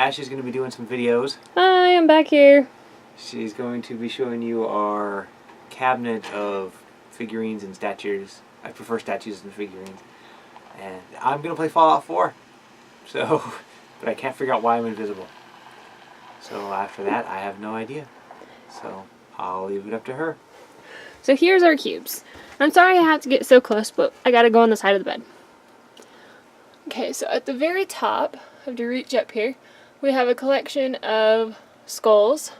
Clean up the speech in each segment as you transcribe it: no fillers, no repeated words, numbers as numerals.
Ash is going to be doing some videos. Hi, I'm back here. She's going to be showing you our cabinet of figurines and statues. I prefer statues than figurines. And I'm going to play Fallout 4. So, but I can't figure out why I'm invisible. So after that, I have no idea. So I'll leave it up to her. So here's our cubes. I'm sorry I have to get so close, but I gotta go on the side of the bed. Okay, so at the very top, I have to reach up here, we have a collection of skulls.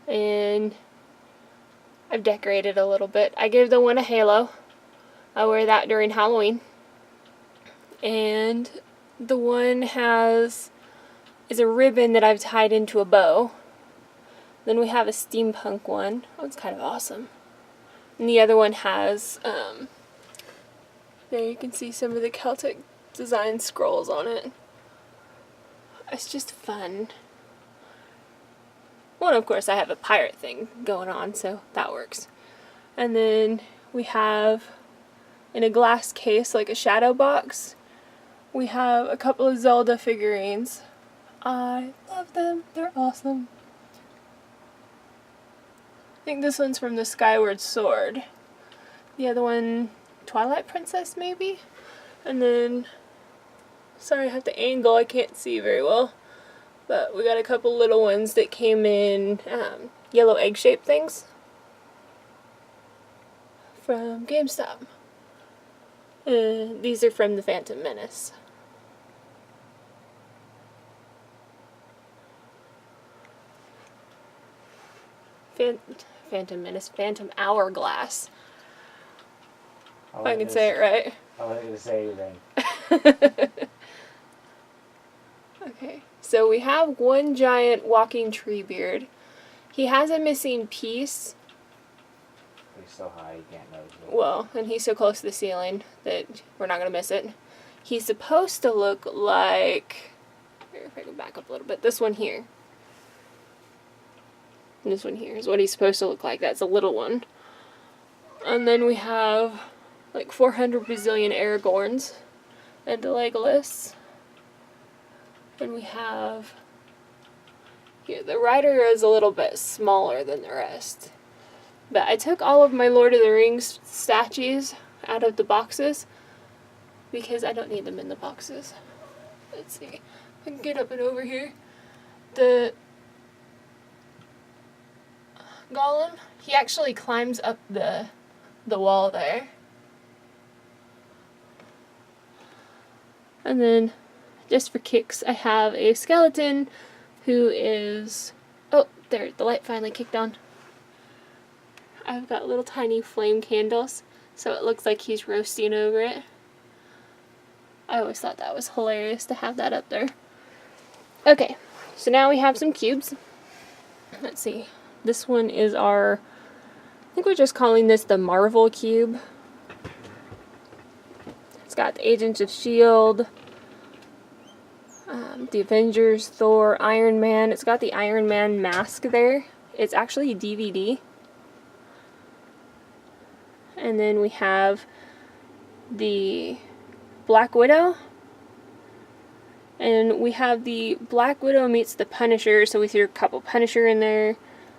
And I've decorated a little bit. I gave the one a halo. I wear that during Halloween. And the one is a ribbon that I've tied into a bow. Then we have a steampunk one. Oh, it's kind of awesome. And the other one has, there you can see some of the Celtic design scrolls on it. It's just fun. Well, of course, I have a pirate thing going on, so that works. And then we have, in a glass case, like a shadow box, we have a couple of Zelda figurines. I love them. They're awesome. I think this one's from the Skyward Sword. The other one, Twilight Princess, maybe? And then, sorry, I have to angle, I can't see very well. But we got a couple little ones that came in yellow egg-shaped things from GameStop. These are from the Phantom Menace. Phantom Menace, Phantom Hourglass. If I can say it right. I wasn't going to say anything. Okay, so we have one giant walking Treebeard. He has a missing piece. He's so high you can't notice it. Well, and he's so close to the ceiling that we're not going to miss it. He's supposed to look like, here, if I can back up a little bit, this one here. And this one here is what he's supposed to look like. That's a little one. And then we have like 400 bazillion Aragorns and a Legolas. And we have, here, the rider is a little bit smaller than the rest. But I took all of my Lord of the Rings statues out of the boxes because I don't need them in the boxes. Let's see, I can get up and over here. The Gollum, he actually climbs up the wall there. And then, just for kicks, I have a skeleton who is, oh, there, the light finally kicked on. I've got little tiny flame candles, so it looks like he's roasting over it. I always thought that was hilarious to have that up there. Okay, so now we have some cubes. Let's see. This one is our, I think we're just calling this the Marvel cube. It's got the Agents of S.H.I.E.L.D., the Avengers, Thor, Iron Man. It's got the Iron Man mask there. It's actually a DVD. And then we have the Black Widow. And we have the Black Widow meets the Punisher, so we threw a couple Punisher in there.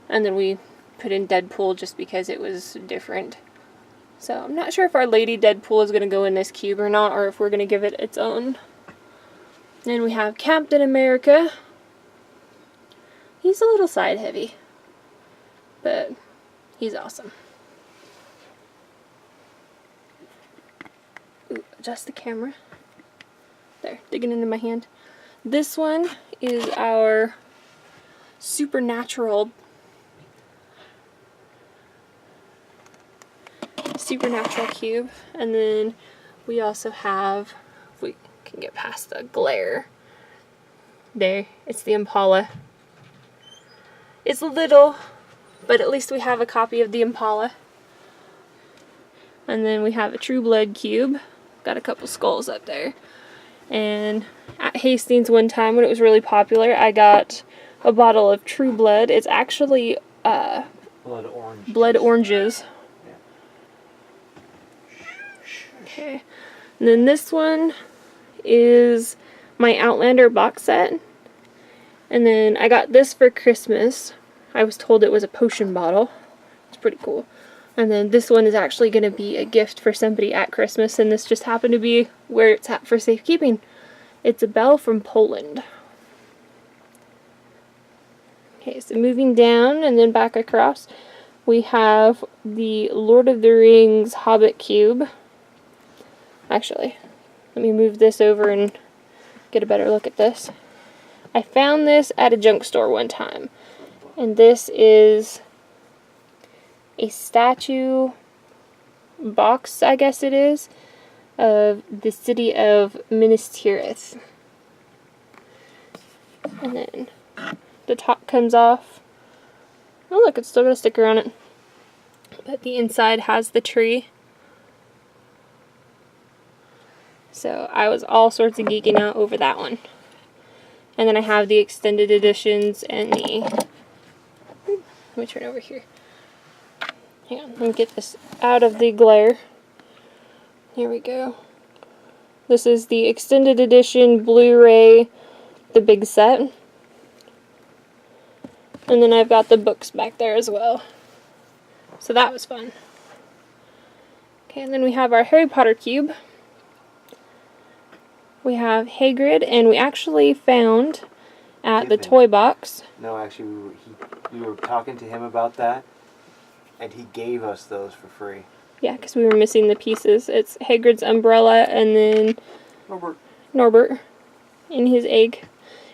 And then we put in Deadpool just because it was different. So I'm not sure if our Lady Deadpool is going to go in this cube or not, or if we're going to give it its own. Then we have Captain America. He's a little side heavy, but he's awesome. Ooh, adjust the camera. There, digging into my hand. This one is our Supernatural cube, and then we also have, if we can get past the glare, there, it's the Impala. It's little, but at least we have a copy of the Impala. And then we have a True Blood cube, got a couple skulls up there. And at Hastings one time when it was really popular, I got a bottle of True Blood. It's actually blood oranges. Okay, and then this one is my Outlander box set. And then I got this for Christmas. I was told it was a potion bottle. It's pretty cool. And then this one is actually going to be a gift for somebody at Christmas, and this just happened to be where it's at for safekeeping. It's a bell from Poland. Okay, so moving down and then back across, we have the Lord of the Rings Hobbit Cube. Actually, let me move this over and get a better look at this. I found this at a junk store one time, and this is a statue box, I guess it is, of the city of Minas Tirith. And then the top comes off. Oh look, it's still got a sticker on it. But the inside has the tree. So I was all sorts of geeking out over that one. And then I have the extended editions and the... Let me turn over here. Hang on, let me get this out of the glare. Here we go. This is the extended edition Blu-ray, the big set. And then I've got the books back there as well. So that was fun. Okay, and then we have our Harry Potter cube. We have Hagrid, and we actually found at the toy box. No, actually, we were talking to him about that, and he gave us those for free. Yeah, because we were missing the pieces. It's Hagrid's umbrella, and then Norbert in his egg.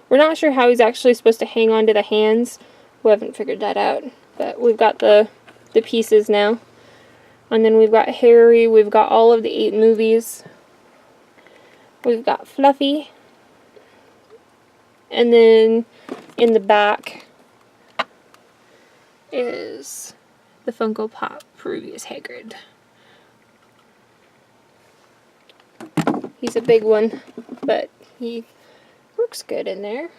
We're not sure how he's actually supposed to hang on to the hands. We haven't figured that out. But we've got the pieces now. And then we've got Harry. We've got all of the 8 movies. We've got Fluffy. And then in the back is the Funko Pop Peruvius Hagrid. He's a big one, but he looks good in there.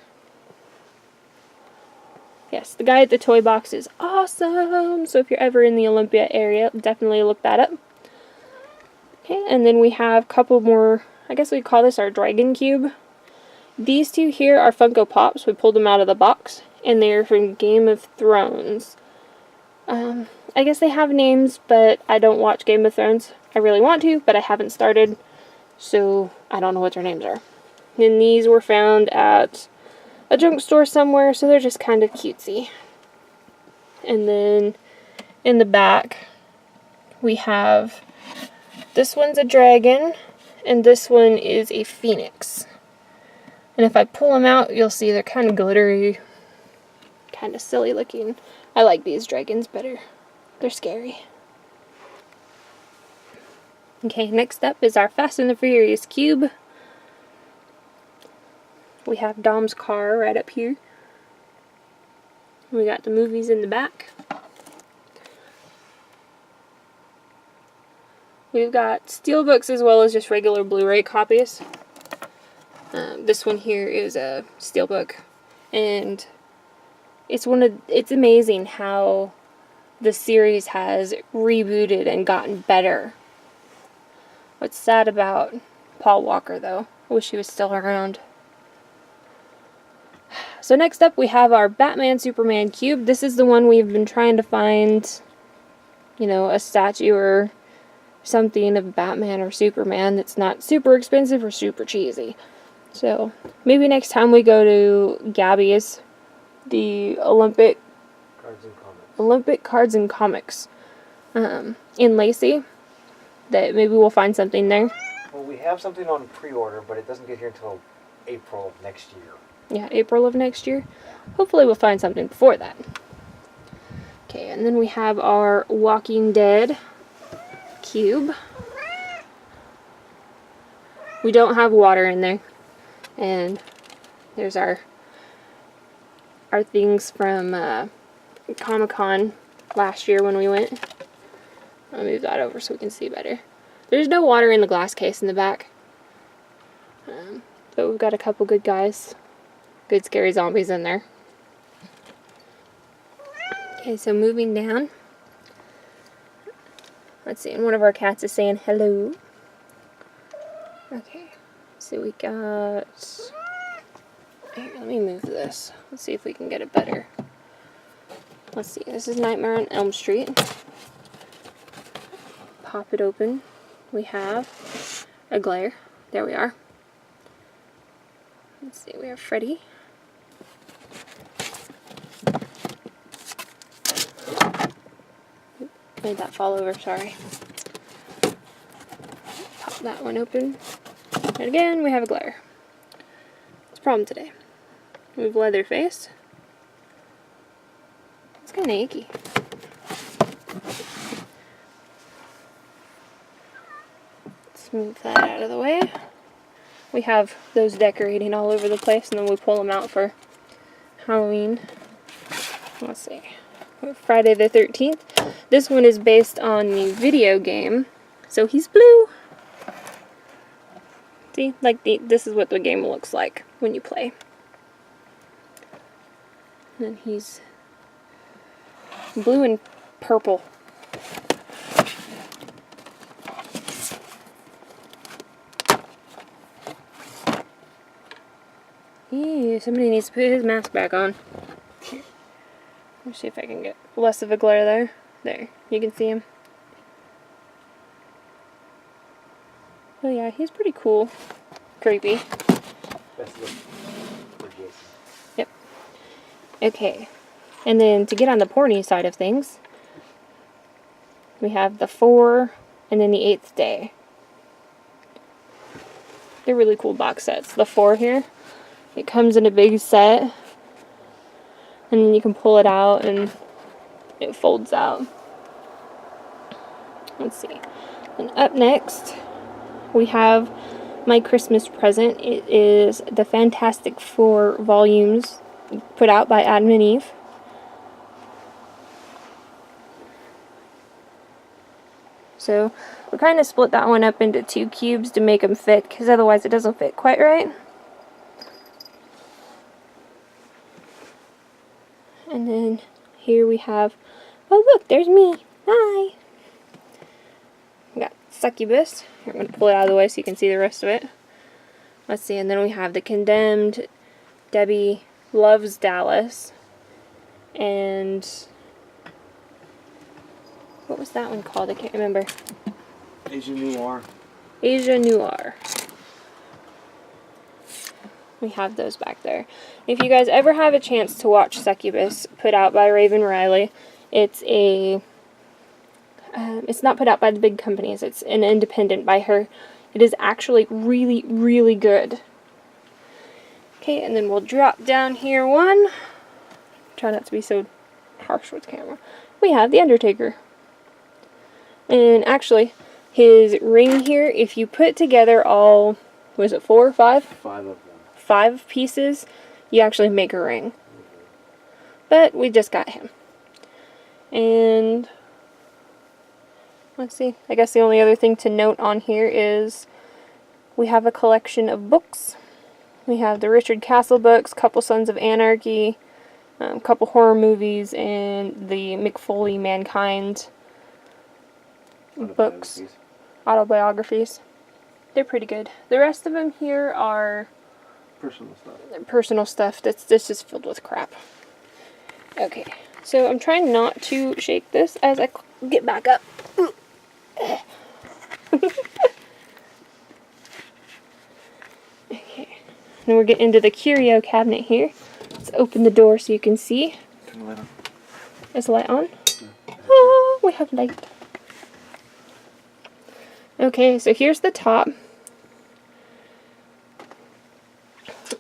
Yes, the guy at the toy box is awesome. So if you're ever in the Olympia area, definitely look that up. Okay, and then we have a couple more, I guess we call this our Dragon Cube. These two here are Funko Pops. We pulled them out of the box, and they're from Game of Thrones. I guess they have names, but I don't watch Game of Thrones. I really want to, but I haven't started, so I don't know what their names are. And these were found at a junk store somewhere, so they're just kind of cutesy. And then in the back, we have, this one's a dragon, and this one is a phoenix. And if I pull them out, you'll see they're kind of glittery, kind of silly looking. I like these dragons better. They're scary. Okay, next up is our Fast and the Furious cube. We have Dom's car right up here. We got the movies in the back. We've got steelbooks as well as just regular Blu-ray copies. This one here is a steelbook, and it's amazing how the series has rebooted and gotten better. What's sad about Paul Walker, though, I wish he was still around. So next up we have our Batman Superman cube. This is the one we've been trying to find, you know, a statue or something of Batman or Superman that's not super expensive or super cheesy. So maybe next time we go to Gabby's, the Olympic Cards and Comics in Lacey, that maybe we'll find something there. Well, we have something on pre-order, but it doesn't get here until April of next year. Yeah, April of next year. Hopefully we'll find something before that. Okay, and then we have our Walking Dead cube. We don't have water in there. And there's our things from Comic-Con last year when we went. I'll move that over so we can see better. There's no water in the glass case in the back. But we've got a couple good guys. Good scary zombies in there. Okay, so moving down. Let's see, and one of our cats is saying hello. Okay, so we got Here, let me move this. Let's see if we can get it better. Let's see, this is Nightmare on Elm Street. Pop it open. We have a glare. There we are. Let's see, we have Freddy. Made that fall over, sorry. Pop that one open. And again, we have a glare. It's a problem today. We have Leatherface. It's kind of icky. Let's move that out of the way. We have those decorating all over the place, and then we pull them out for Halloween. Let's see. Friday the 13th. This one is based on the video game, so he's blue. See, like this is what the game looks like when you play. And he's blue and purple. Ew, somebody needs to put his mask back on. Let me see if I can get less of a glare there. There, you can see him. Oh yeah, he's pretty cool. Creepy. Best look for Jason. Yep. Okay. And then to get on the porny side of things, we have the 4 and then the 8th day. They're really cool box sets. The 4 here, it comes in a big set, and then you can pull it out and it folds out. Let's see. And up next, we have my Christmas present. It is the Fantastic Four volumes put out by Adam and Eve. So we kind of split that one up into 2 cubes to make them fit, because otherwise it doesn't fit quite right. And then here we have, oh look, there's me. Hi. We got Succubus. Here, I'm going to pull it out of the way so you can see the rest of it. Let's see, and then we have The Condemned, Debbie Loves Dallas, and what was that one called? I can't remember. Asia Noir. Asia Noir. We have those back there. If you guys ever have a chance to watch Succubus, put out by Raven Riley, it's not put out by the big companies. It's an independent by her. It is actually really, really good. Okay, and then we'll drop down here one. Try not to be so harsh with the camera. We have The Undertaker. And actually, his ring here, if you put together all, was it 4 or 5? 5 of them. 5 pieces, you actually make a ring. But we just got him. And let's see, I guess the only other thing to note on here is we have a collection of books. We have the Richard Castle books, couple Sons of Anarchy, couple horror movies, and the McFoley Mankind books, autobiographies. They're pretty good. The rest of them here are personal stuff that's just filled with crap. Okay, so I'm trying not to shake this as I get back up. Okay, then we're getting into the curio cabinet here. Let's open the door so you can see. Turn the light on. Is the light on? Oh, we have light. Okay, so here's the top.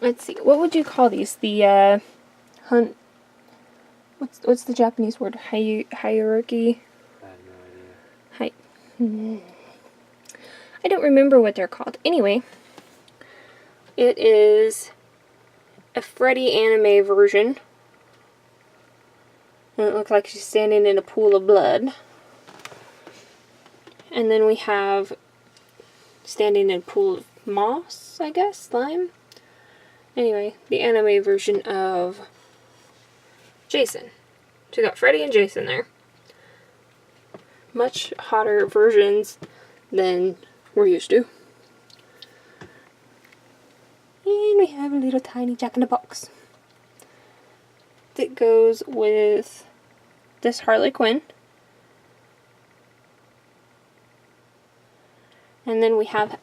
Let's see, what would you call these? The hunt. What's the Japanese word? Hierarchy. I have no idea. I don't remember what they're called. Anyway, it is a Freddy anime version. And it looks like she's standing in a pool of blood. And then we have standing in a pool of moss, I guess, slime. Anyway, the anime version of Jason. So we got Freddy and Jason there. Much hotter versions than we're used to. And we have a little tiny Jack-in-the-Box that goes with this Harley Quinn. And then we have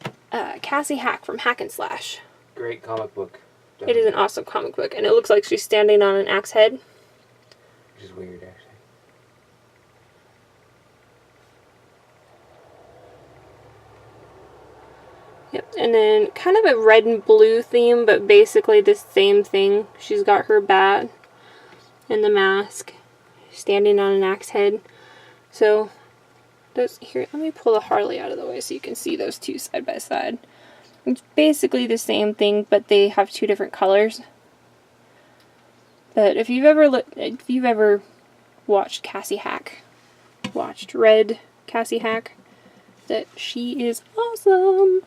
Cassie Hack from Hack and Slash. Great comic book. It is an awesome comic book, and it looks like she's standing on an axe head. Which is weird, actually. Yep, and then kind of a red and blue theme, but basically the same thing. She's got her bat and the mask, standing on an axe head. So, here, let me pull the Harley out of the way so you can see those two side by side. It's basically the same thing, but they have two different colors. But if you've ever watched Cassie Hack, watched Red Cassie Hack, that she is awesome.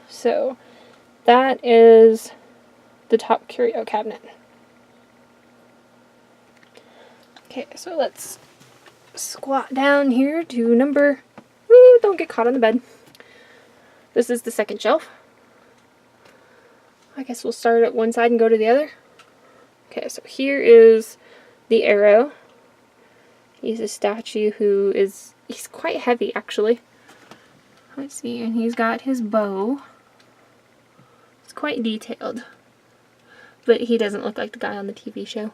So that is the top curio cabinet. Okay, so let's squat down here to number... Ooh, don't get caught on the bed. This is the second shelf. I guess we'll start at one side and go to the other. Okay, so here is the Arrow. He's a statue who is... He's quite heavy, actually. Let's see, and he's got his bow. It's quite detailed. But he doesn't look like the guy on the TV show.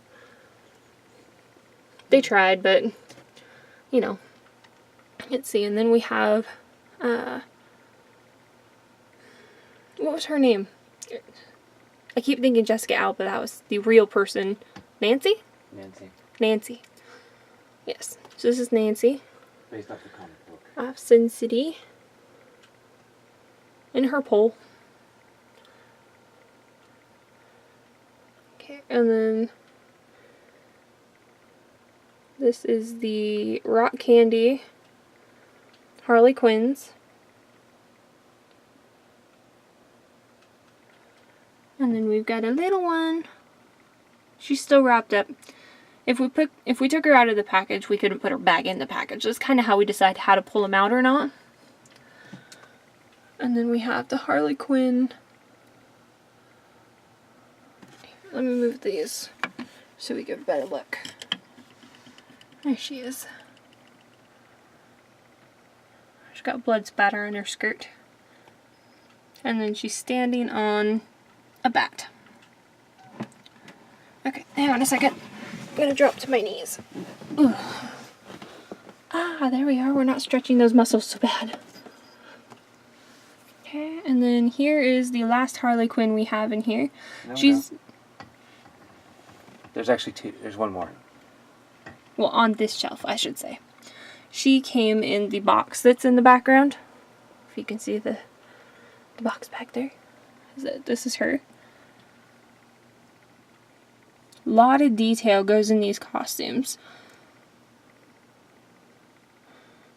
They tried, but, you know. Let's see, and then we have, what was her name? I keep thinking Jessica Alba, that was the real person. Nancy? Nancy. Yes, so this is Nancy. Based off the comic book. Off Sin City. In her pole. Okay, and then this is the Rock Candy Harley Quinns. And then we've got a little one. She's still wrapped up. If we took her out of the package, we couldn't put her back in the package. That's kind of how we decide how to pull them out or not. And then we have the Harley Quinn. Let me move these so we get a better look. There she is. She's got blood spatter on her skirt. And then she's standing on a bat. Okay, hang on a second. I'm gonna drop to my knees. Ooh. Ah, there we are. We're not stretching those muscles so bad. Okay, and then here is the last Harley Quinn we have in here. No. There's actually two. There's one more. Well, on this shelf, I should say. She came in the box that's in the background. If you can see the box back there. This is her. A lot of detail goes in these costumes.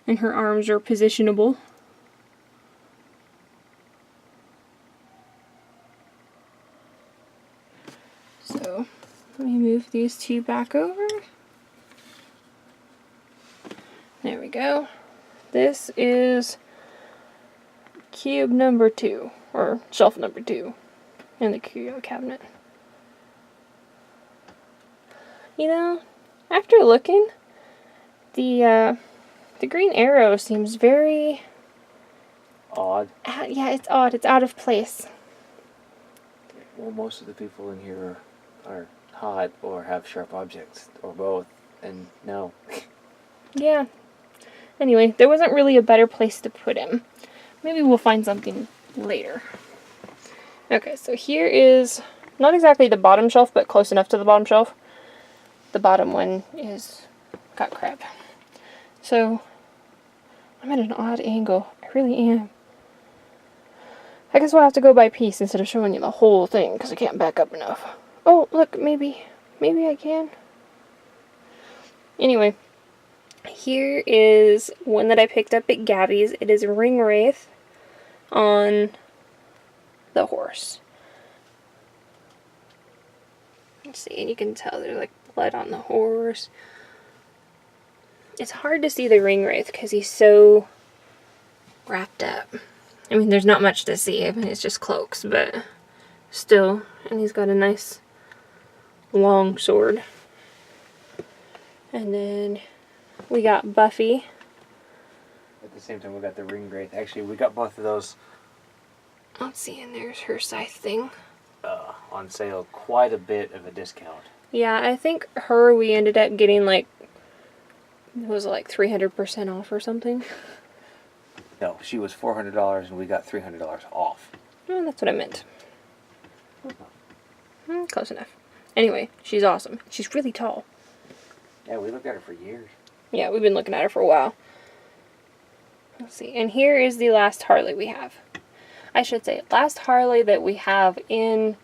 And her arms are positionable. So, let me move these two back over. There we go. This is cube number 2, or shelf number 2 in the curio cabinet. You know, after looking, the Green Arrow seems very odd. Yeah, it's odd. It's out of place. Well, most of the people in here are hot or have sharp objects, or both, and no. Yeah. Anyway, there wasn't really a better place to put him. Maybe we'll find something later. Okay, so here is not exactly the bottom shelf, but close enough to the bottom shelf. The bottom one is got crap. So, I'm at an odd angle. I really am. I guess we'll have to go by piece instead of showing you the whole thing, because I can't back up enough. Oh, look, maybe I can. Anyway, here is one that I picked up at Gabby's. It is a ring wraith on the horse. Let's see, and you can tell there's like blood on the horse. It's hard to see the ring wraith because he's so wrapped up. I mean, there's not much to see. I mean, it's just cloaks, but still. And he's got a nice long sword. And then we got Buffy. At the same time, we got the Ring Wraith. Actually, we got both of those Let's see, and there's her scythe thing. on sale, quite a bit of a discount. Yeah, I think her we ended up getting like, it was like 300% off or something. No, she was $400 and we got $300 off. Oh, that's what I meant. Close enough. Anyway, she's awesome. She's really tall. Yeah, we looked at her for years. Yeah, we've been looking at her for a while. Let's see. And here is the last Harley we have. I should say, last Harley that we have in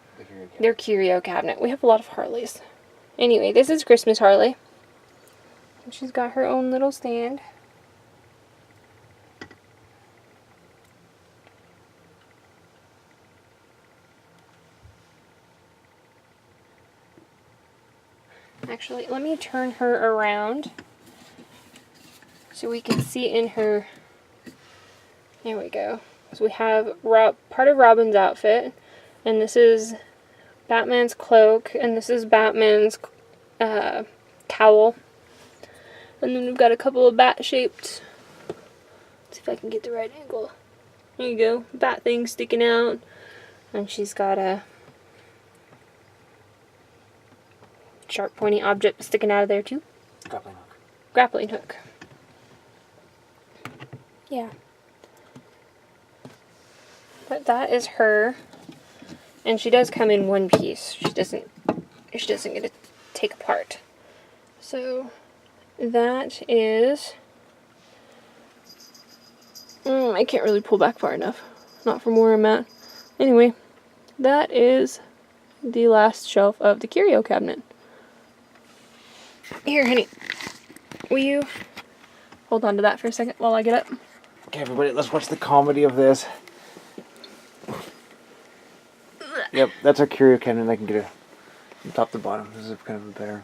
their curio cabinet. We have a lot of Harleys. Anyway, this is Christmas Harley. And she's got her own little stand. Actually, let me turn her around so we can see in her. There we go. So we have part of Robin's outfit, and this is Batman's cloak, and this is Batman's cowl. And then we've got a couple of bat-shaped. Let's see if I can get the right angle. There you go, bat thing sticking out, and she's got a sharp, pointy object sticking out of there too. Grappling hook. Grappling hook. Yeah. But that is her, and she does come in one piece. She doesn't get to take apart. So that is. I can't really pull back far enough. Not from where I'm at. Anyway, that is the last shelf of the curio cabinet. Here, honey. Will you hold on to that for a second while I get up? Okay, everybody, let's watch the comedy of this. Yep, that's our curio cabinet. I can get it from top to bottom. This is kind of a better.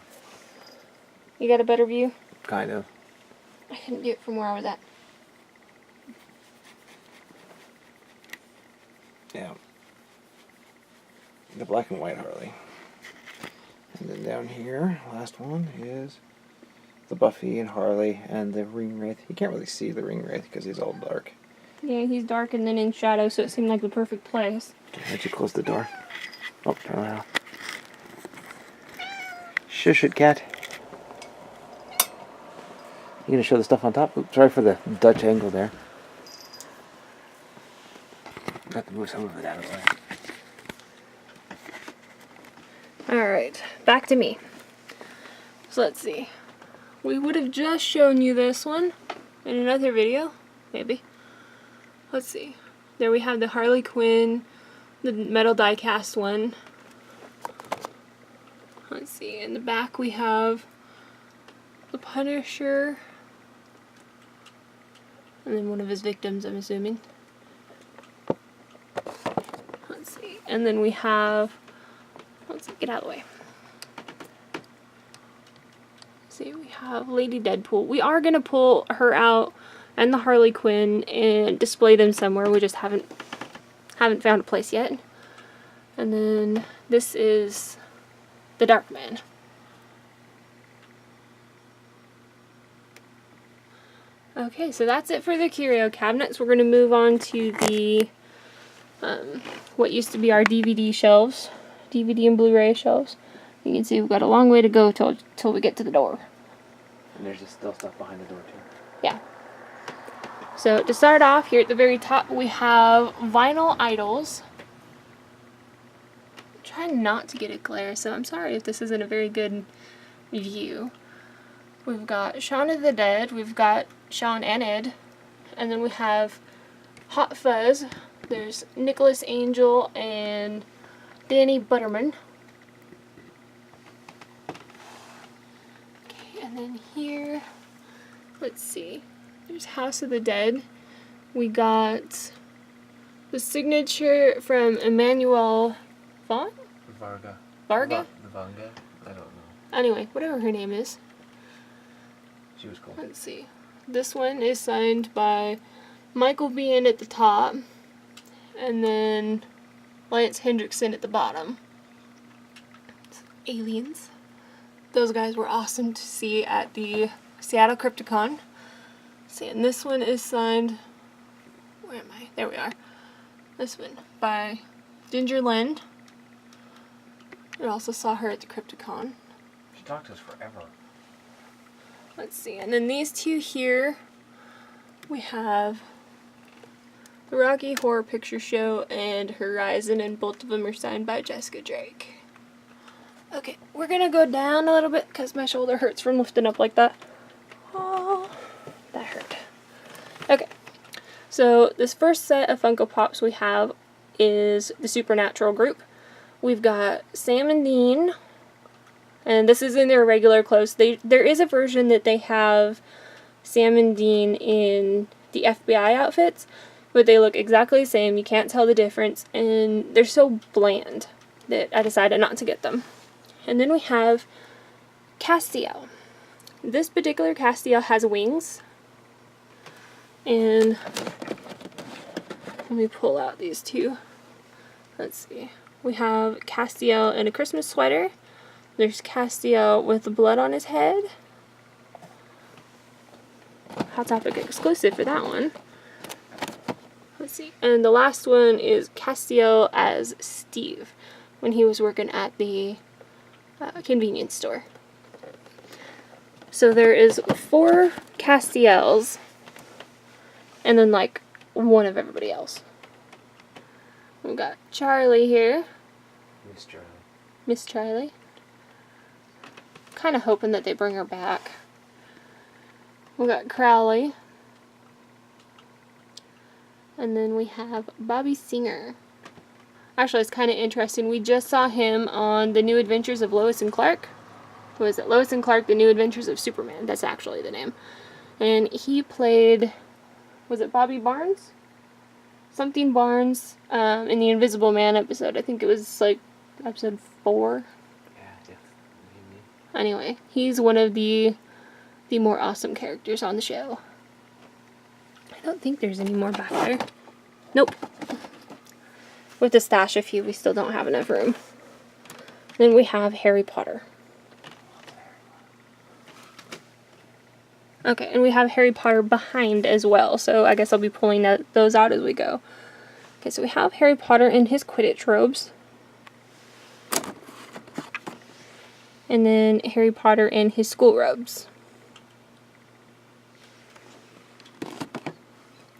You got a better view? Kind of. I couldn't do it from where I was at. Yeah. The black and white Harley. And then down here, last one is the Buffy and Harley and the Ring Wraith. You can't really see the Ring Wraith because he's all dark. Yeah, he's dark and then in shadow, so it seemed like the perfect place. Why'd you close the door? Oh, turn around. Shush it, cat. You gonna show the stuff on top? Oops, sorry for the Dutch angle there. Got to move some of it out of the way. Alright, back to me. So let's see. We would have just shown you this one in another video, maybe. Let's see. There we have the Harley Quinn, the metal die cast one. Let's see, in the back we have the Punisher. And then one of his victims, I'm assuming. Let's see. And then we have, let's see, get out of the way. Let's see, we have Lady Deadpool. We are going to pull her out and the Harley Quinn and display them somewhere. We just haven't found a place yet. And then this is the Darkman. Okay, so that's it for the curio cabinets. We're going to move on to the what used to be our DVD shelves, DVD and Blu-ray shelves. You can see we've got a long way to go till we get to the door. And there's just still stuff behind the door too. Yeah. So to start off, here at the very top we have Vinyl Idols. I'm trying not to get a glare, so I'm sorry if this isn't a very good view. We've got Shaun of the Dead, we've got Shaun and Ed, and then we have Hot Fuzz. There's Nicholas Angel and Danny Butterman. Okay, and then here, let's see, there's House of the Dead. We got the signature from Emmanuel Vaughn? Varga. Varga? Vanga? I don't know. Anyway, whatever her name is. She was cool. Let's see. This one is signed by Michael Biehn at the top. And then Lance Hendrickson at the bottom. Aliens. Those guys were awesome to see at the Seattle Crypticon. See, and this one is signed, where am I? There we are. This one by Ginger Lynn. We also saw her at the Crypticon. She talked to us forever. Let's see, and then these two here, we have the Rocky Horror Picture Show and Horizon, and both of them are signed by Jessica Drake. Okay, we're gonna go down a little bit because my shoulder hurts from lifting up like that. Oh, that hurt. Okay, so this first set of Funko Pops we have is the Supernatural group. We've got Sam and Dean, and this is in their regular clothes. There is a version that they have Sam and Dean in the FBI outfits, but they look exactly the same. You can't tell the difference, and they're so bland that I decided not to get them. And then we have Castiel. This particular Castiel has wings. And let me pull out these two. Let's see. We have Castiel in a Christmas sweater. There's Castiel with blood on his head. Hot Topic exclusive for that one. Let's see. And the last one is Castiel as Steve when he was working at the convenience store. So there is 4 Castiels and then like one of everybody else. We've got Charlie here. Miss Charlie. Miss Charlie. Kind of hoping that they bring her back. We got Crowley. And then we have Bobby Singer. Actually, it's kind of interesting. We just saw him on The New Adventures of Lois and Clark. What is it? Lois and Clark, The New Adventures of Superman. That's actually the name. And he played, was it Bobby Barnes? Something Barnes in the Invisible Man episode. I think it was like episode 4. Yeah, definitely. Anyway, he's one of the more awesome characters on the show. I don't think there's any more back there. Nope. With the stash of few, we still don't have enough room. Then we have Harry Potter. Okay, and we have Harry Potter behind as well, so I guess I'll be pulling those out as we go. Okay, so we have Harry Potter in his Quidditch robes. And then Harry Potter in his school robes.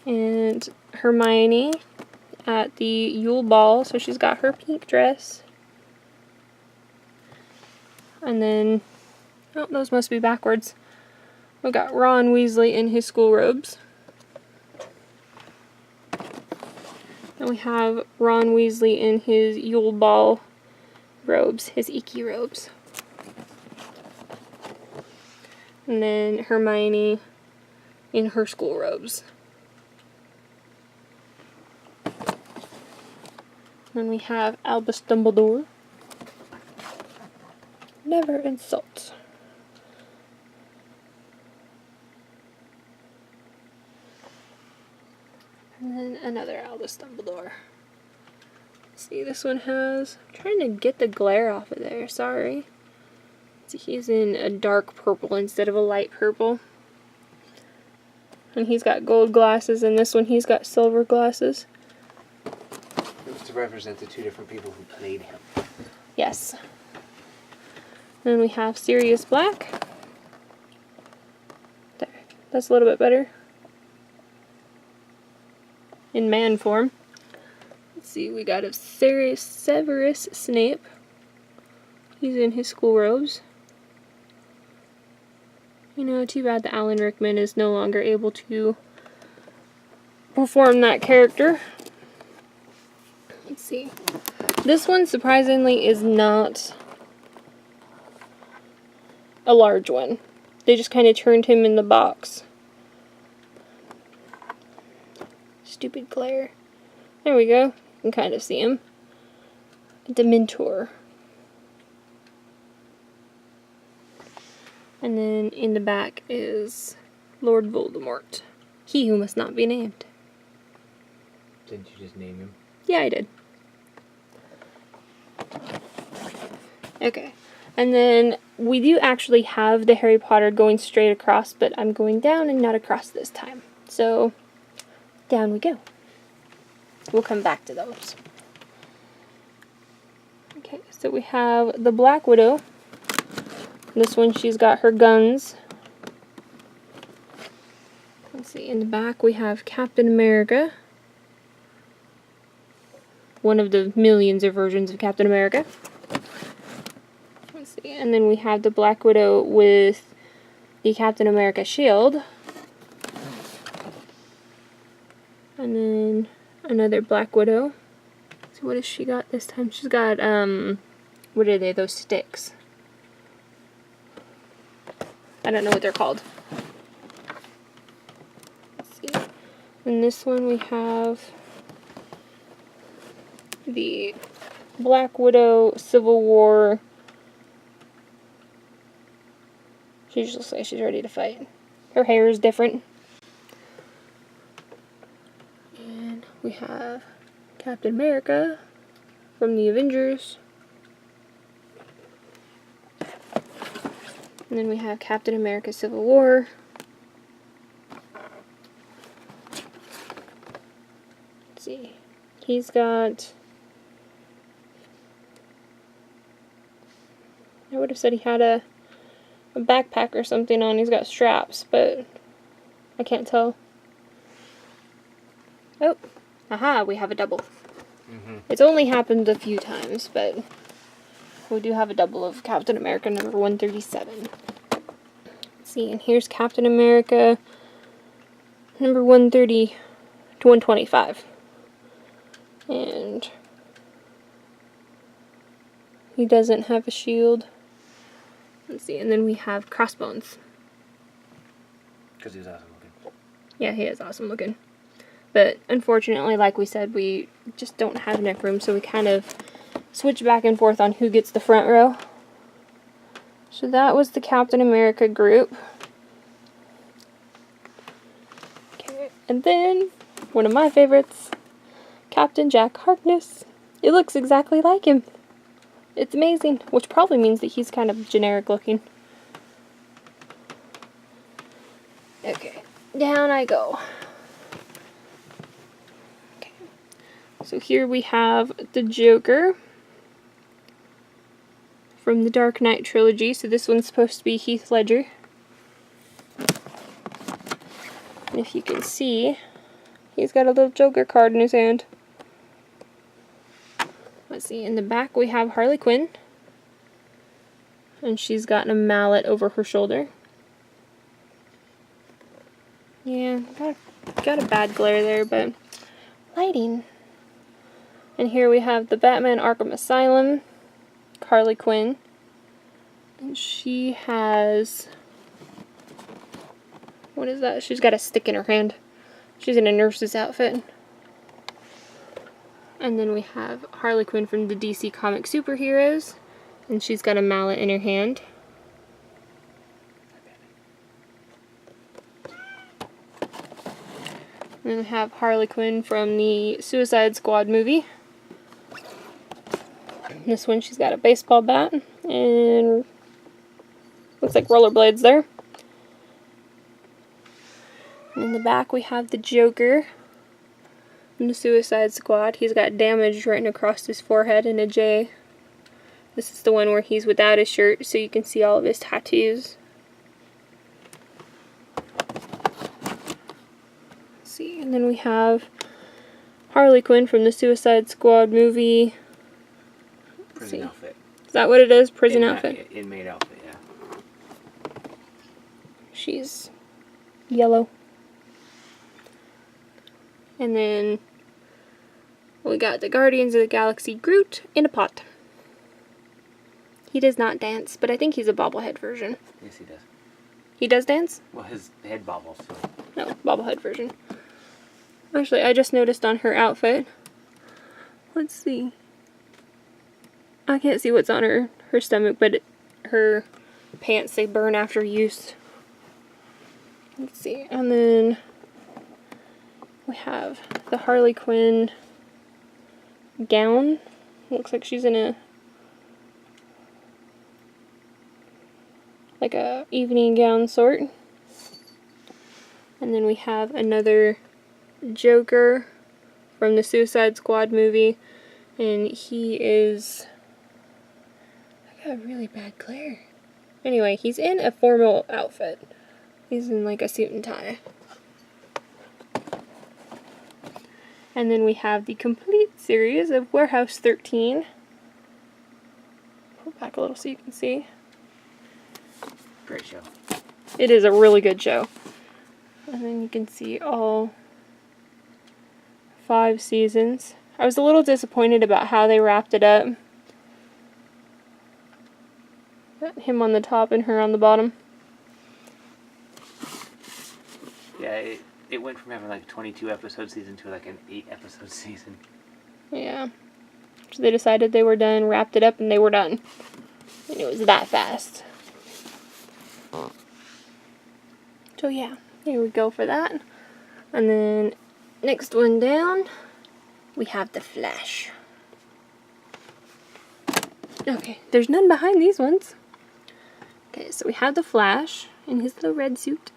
And Hermione at the Yule Ball, so she's got her pink dress. And then, oh, those must be backwards. We got Ron Weasley in his school robes. And we have Ron Weasley in his Yule Ball robes, his Iki robes. And then Hermione in her school robes. Then we have Albus Dumbledore. Never insult. And then another Albus Dumbledore. See, this one has... I'm trying to get the glare off of there, sorry. See, he's in a dark purple instead of a light purple. And he's got gold glasses, and this one he's got silver glasses. It was to represent the 2 different people who played him. Yes. Then we have Sirius Black. There. That's a little bit better. In man form. Let's see, we got a Severus Snape. He's in his school robes. You know, too bad that Alan Rickman is no longer able to perform that character. Let's see. This one, surprisingly, is not a large one. They just kind of turned him in the box. Stupid glare. There we go. You can kind of see him. A Dementor. And then in the back is Lord Voldemort. He who must not be named. Didn't you just name him? Yeah, I did. Okay. And then we do actually have the Harry Potter going straight across, but I'm going down and not across this time. So, down we go. We'll come back to those. Okay, so we have the Black Widow. This one, she's got her guns. Let's see, in the back we have Captain America. One of the millions of versions of Captain America. Let's see, and then we have the Black Widow with the Captain America shield. And then another Black Widow. So what has she got this time? She's got, what are they, those sticks? I don't know what they're called. Let's see. In this one we have the Black Widow Civil War. She just looks like she's ready to fight. Her hair is different. And we have Captain America from the Avengers. And then we have Captain America Civil War. Let's see. He's got... I would have said he had a backpack or something on. He's got straps, but I can't tell. Oh, aha, we have a double. It's only happened a few times, but we do have a double of Captain America number 137. Let's see, and here's Captain America number 130 to 125. And he doesn't have a shield. Let's see, and then we have Crossbones. Because he's awesome looking. Yeah, he is awesome looking. But unfortunately, like we said, we just don't have enough room, so we kind of switch back and forth on who gets the front row. So that was the Captain America group. Okay, and then one of my favorites, Captain Jack Harkness. It looks exactly like him. It's amazing, which probably means that he's kind of generic looking. Okay, down I go. Okay, so here we have the Joker from the Dark Knight trilogy. So this one's supposed to be Heath Ledger. And if you can see, he's got a little Joker card in his hand. Let's see, in the back we have Harley Quinn. And she's got a mallet over her shoulder. Yeah, got a bad glare there, but lighting. And here we have the Batman Arkham Asylum, Harley Quinn. And she has... what is that? She's got a stick in her hand. She's in a nurse's outfit. And then we have Harley Quinn from the DC Comic Superheroes. And she's got a mallet in her hand. And then we have Harley Quinn from the Suicide Squad movie. This one, she's got a baseball bat. And looks like rollerblades there. And in the back we have the Joker from the Suicide Squad. He's got damage written across his forehead in a J. This is the one where he's without his shirt, so you can see all of his tattoos. Let's see, and then we have Harley Quinn from the Suicide Squad movie. Prison outfit. Is that what it is? Prison outfit? Inmate outfit, yeah. She's yellow. And then we got the Guardians of the Galaxy Groot in a pot. He does not dance, but I think he's a bobblehead version. Yes, he does. He does dance? Well, his head bobbles. So. No, bobblehead version. Actually, I just noticed on her outfit. Let's see. I can't see what's on her stomach, but her pants say burn after use. Let's see. And then we have the Harley Quinn gown. Looks like she's in a like a evening gown sort. And then we have another Joker from the Suicide Squad movie, and he is, I got a really bad glare. Anyway, he's in a formal outfit. He's in like a suit and tie. And then we have the complete series of Warehouse 13. Pull back a little so you can see. Great show. It is a really good show. And then you can see all 5 seasons. I was a little disappointed about how they wrapped it up. Got him on the top and her on the bottom. Yeah, it went from having like a 22 episode season to like an 8 episode season. Yeah. So they decided they were done, wrapped it up, and they were done. And it was that fast. So yeah, there we go for that. And then next one down, we have the Flash. Okay, there's none behind these ones. Okay, so we have the Flash in his little red suit.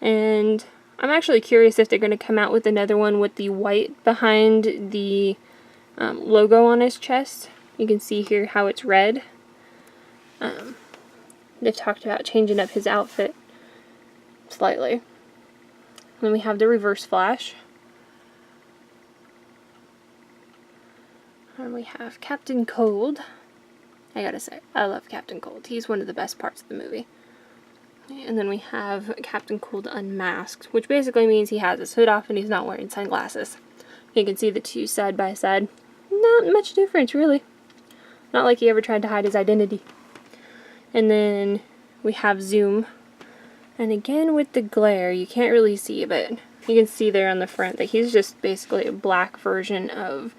And I'm actually curious if they're going to come out with another one with the white behind the logo on his chest. You can see here how it's red. They've talked about changing up his outfit slightly. Then we have the Reverse Flash. And we have Captain Cold. I gotta say, I love Captain Cold. He's one of the best parts of the movie. And then we have Captain Cold Unmasked, which basically means he has his hood off and he's not wearing sunglasses. You can see the two side by side. Not much difference, really. Not like he ever tried to hide his identity. And then we have Zoom. And again with the glare, you can't really see, but you can see there on the front that he's just basically a black version of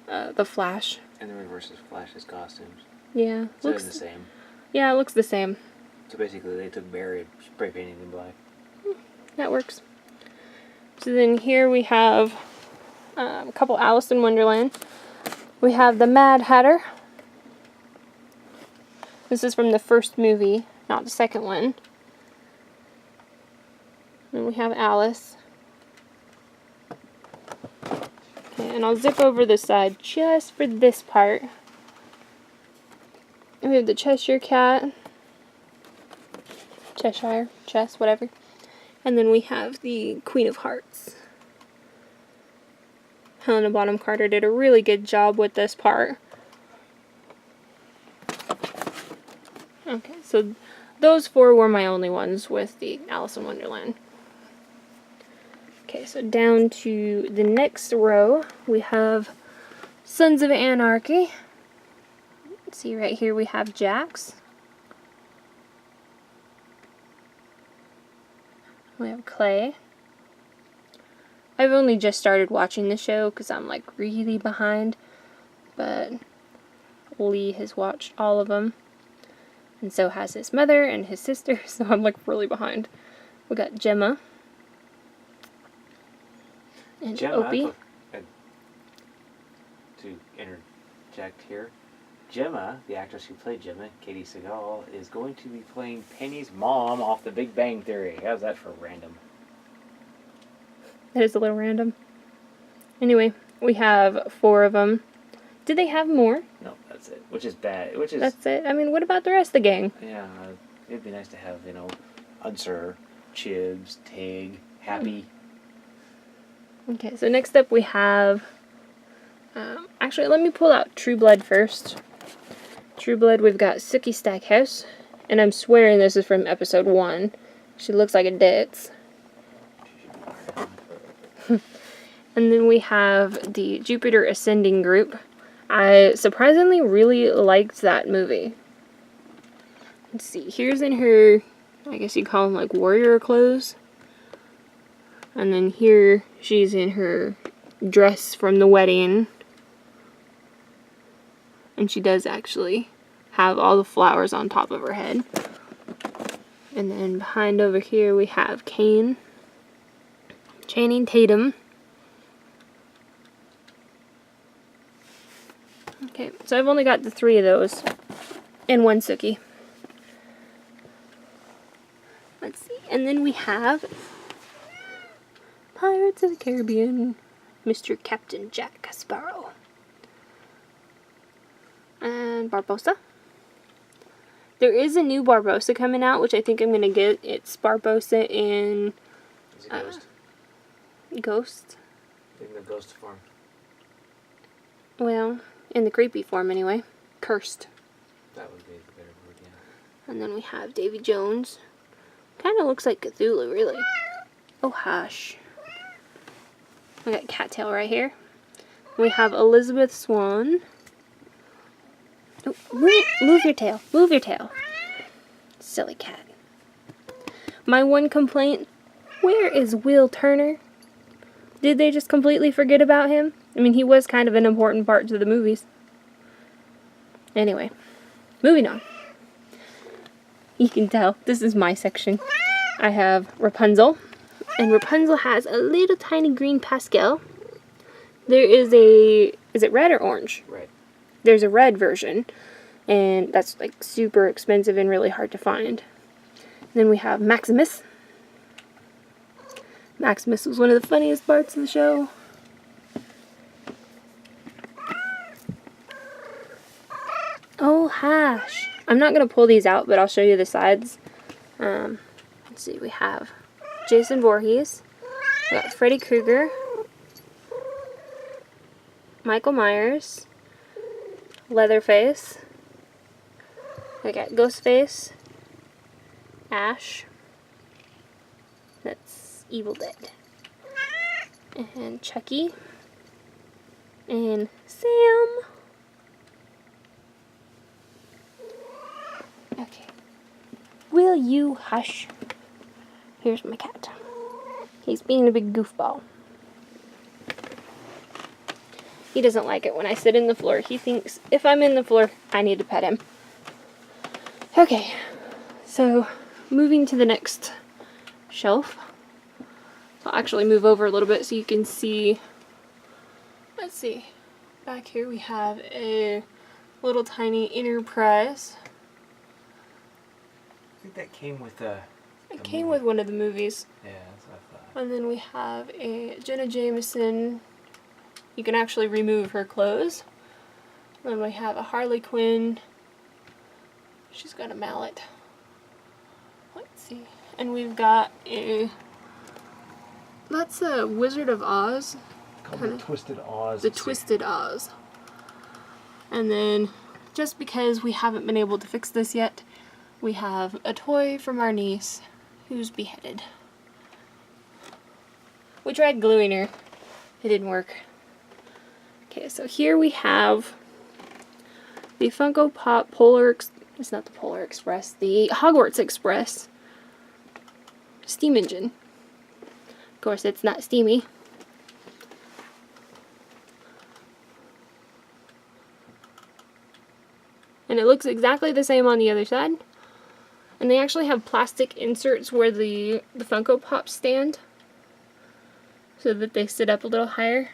the Flash. And the Reverse Flash's costumes. Yeah. So looks the same. Yeah, it looks the same. So basically they took Barry and spray painted in black. That works. So then here we have a couple Alice in Wonderland. We have the Mad Hatter. This is from the first movie, not the second one. Then we have Alice. Okay, and I'll zip over the side just for this part. We have the Cheshire Cat. Cheshire, Chess, whatever. And then we have the Queen of Hearts. Helena Bonham Carter did a really good job with this part. Okay, so those 4 were my only ones with the Alice in Wonderland. Okay, so down to the next row, we have Sons of Anarchy. Let's see, right here we have Jax. We have Clay. I've only just started watching the show because I'm like really behind, but Lee has watched all of them, and so has his mother and his sister, so I'm like really behind. We got Gemma and Opie. To interject here, Gemma, the actress who played Gemma, Katie Seagal, is going to be playing Penny's mom off The Big Bang Theory. How's that for random? That is a little random. Anyway, we have 4 of them. Did they have more? No, that's it. Which is bad. That's it? I mean, what about the rest of the gang? Yeah, it'd be nice to have, Unser, Chibs, Tig, Happy. Okay, so next up we have... actually, let me pull out True Blood first. True Blood, we've got Sookie Stackhouse. And I'm swearing this is from episode 1. She looks like a ditz. And then we have the Jupiter Ascending group. I surprisingly really liked that movie. Let's see, here's in her, I guess you call them like warrior clothes. And then here she's in her dress from the wedding. And she does actually have all the flowers on top of her head. And then behind over here we have Kane, Channing Tatum, Okay, so I've only got the 3 of those and 1 Suki. Let's see, and then we have Pirates of the Caribbean, Mr. Captain Jack Sparrow. And Barbossa. There is a new Barbossa coming out, which I think I'm going to get. It's Barbossa in... Is it Ghost? Ghost? In the Ghost form. Well, in the creepy form anyway. Cursed. That would be the better word, yeah. And then we have Davy Jones. Kind of looks like Cthulhu, really. Oh, hush. We got Cattail right here. We have Elizabeth Swann. Oh, move your tail. Move your tail. Silly cat. My one complaint, where is Will Turner? Did they just completely forget about him? I mean, he was kind of an important part to the movies. Anyway, moving on. You can tell, this is my section. I have Rapunzel. And Rapunzel has a little tiny green Pascal. There is a... Is it red or orange? Red. There's a red version, and that's like super expensive and really hard to find. Then we have Maximus. Maximus was one of the funniest parts of the show. Oh, hash. I'm not going to pull these out, but I'll show you the sides. Let's see, we have Jason Voorhees. We got Freddy Krueger. Michael Myers. Leatherface. I got Ghostface. Ash. That's Evil Dead. And Chucky. And Sam. Okay. Will you hush? Here's my cat. He's being a big goofball. He doesn't like it when I sit in the floor. He thinks if I'm in the floor, I need to pet him. Okay, so moving to the next shelf. I'll actually move over a little bit so you can see. Let's see. Back here we have a little tiny Enterprise. I think that came with a... It came with one of the movies. Yeah, that's what I thought. And then we have a Jenna Jameson. You can actually remove her clothes. Then we have a Harley Quinn. She's got a mallet. Let's see. And we've got a... That's a Wizard of Oz. Called the Twisted Oz. The Twisted Oz. And then, just because we haven't been able to fix this yet, we have a toy from our niece who's beheaded. We tried gluing her. It didn't work. Okay, so here we have the Funko Pop it's not the Polar Express, the Hogwarts Express steam engine. Of course, it's not steamy. And it looks exactly the same on the other side. And they actually have plastic inserts where the Funko Pops stand, so that they sit up a little higher.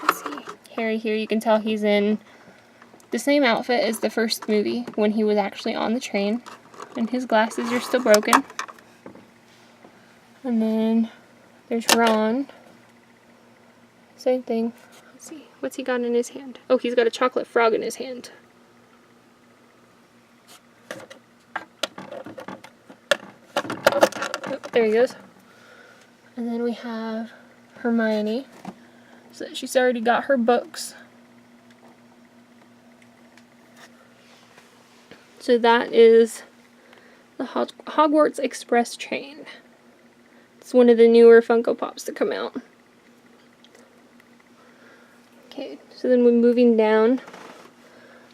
Let's see. Harry here, you can tell he's in the same outfit as the first movie when he was actually on the train. And his glasses are still broken. And then there's Ron. Same thing. Let's see. What's he got in his hand? Oh, he's got a chocolate frog in his hand. Oh, there he goes. And then we have Hermione. So she's already got her books. So that is the Hogwarts Express train. It's one of the newer Funko Pops to come out. Okay, so then we're moving down.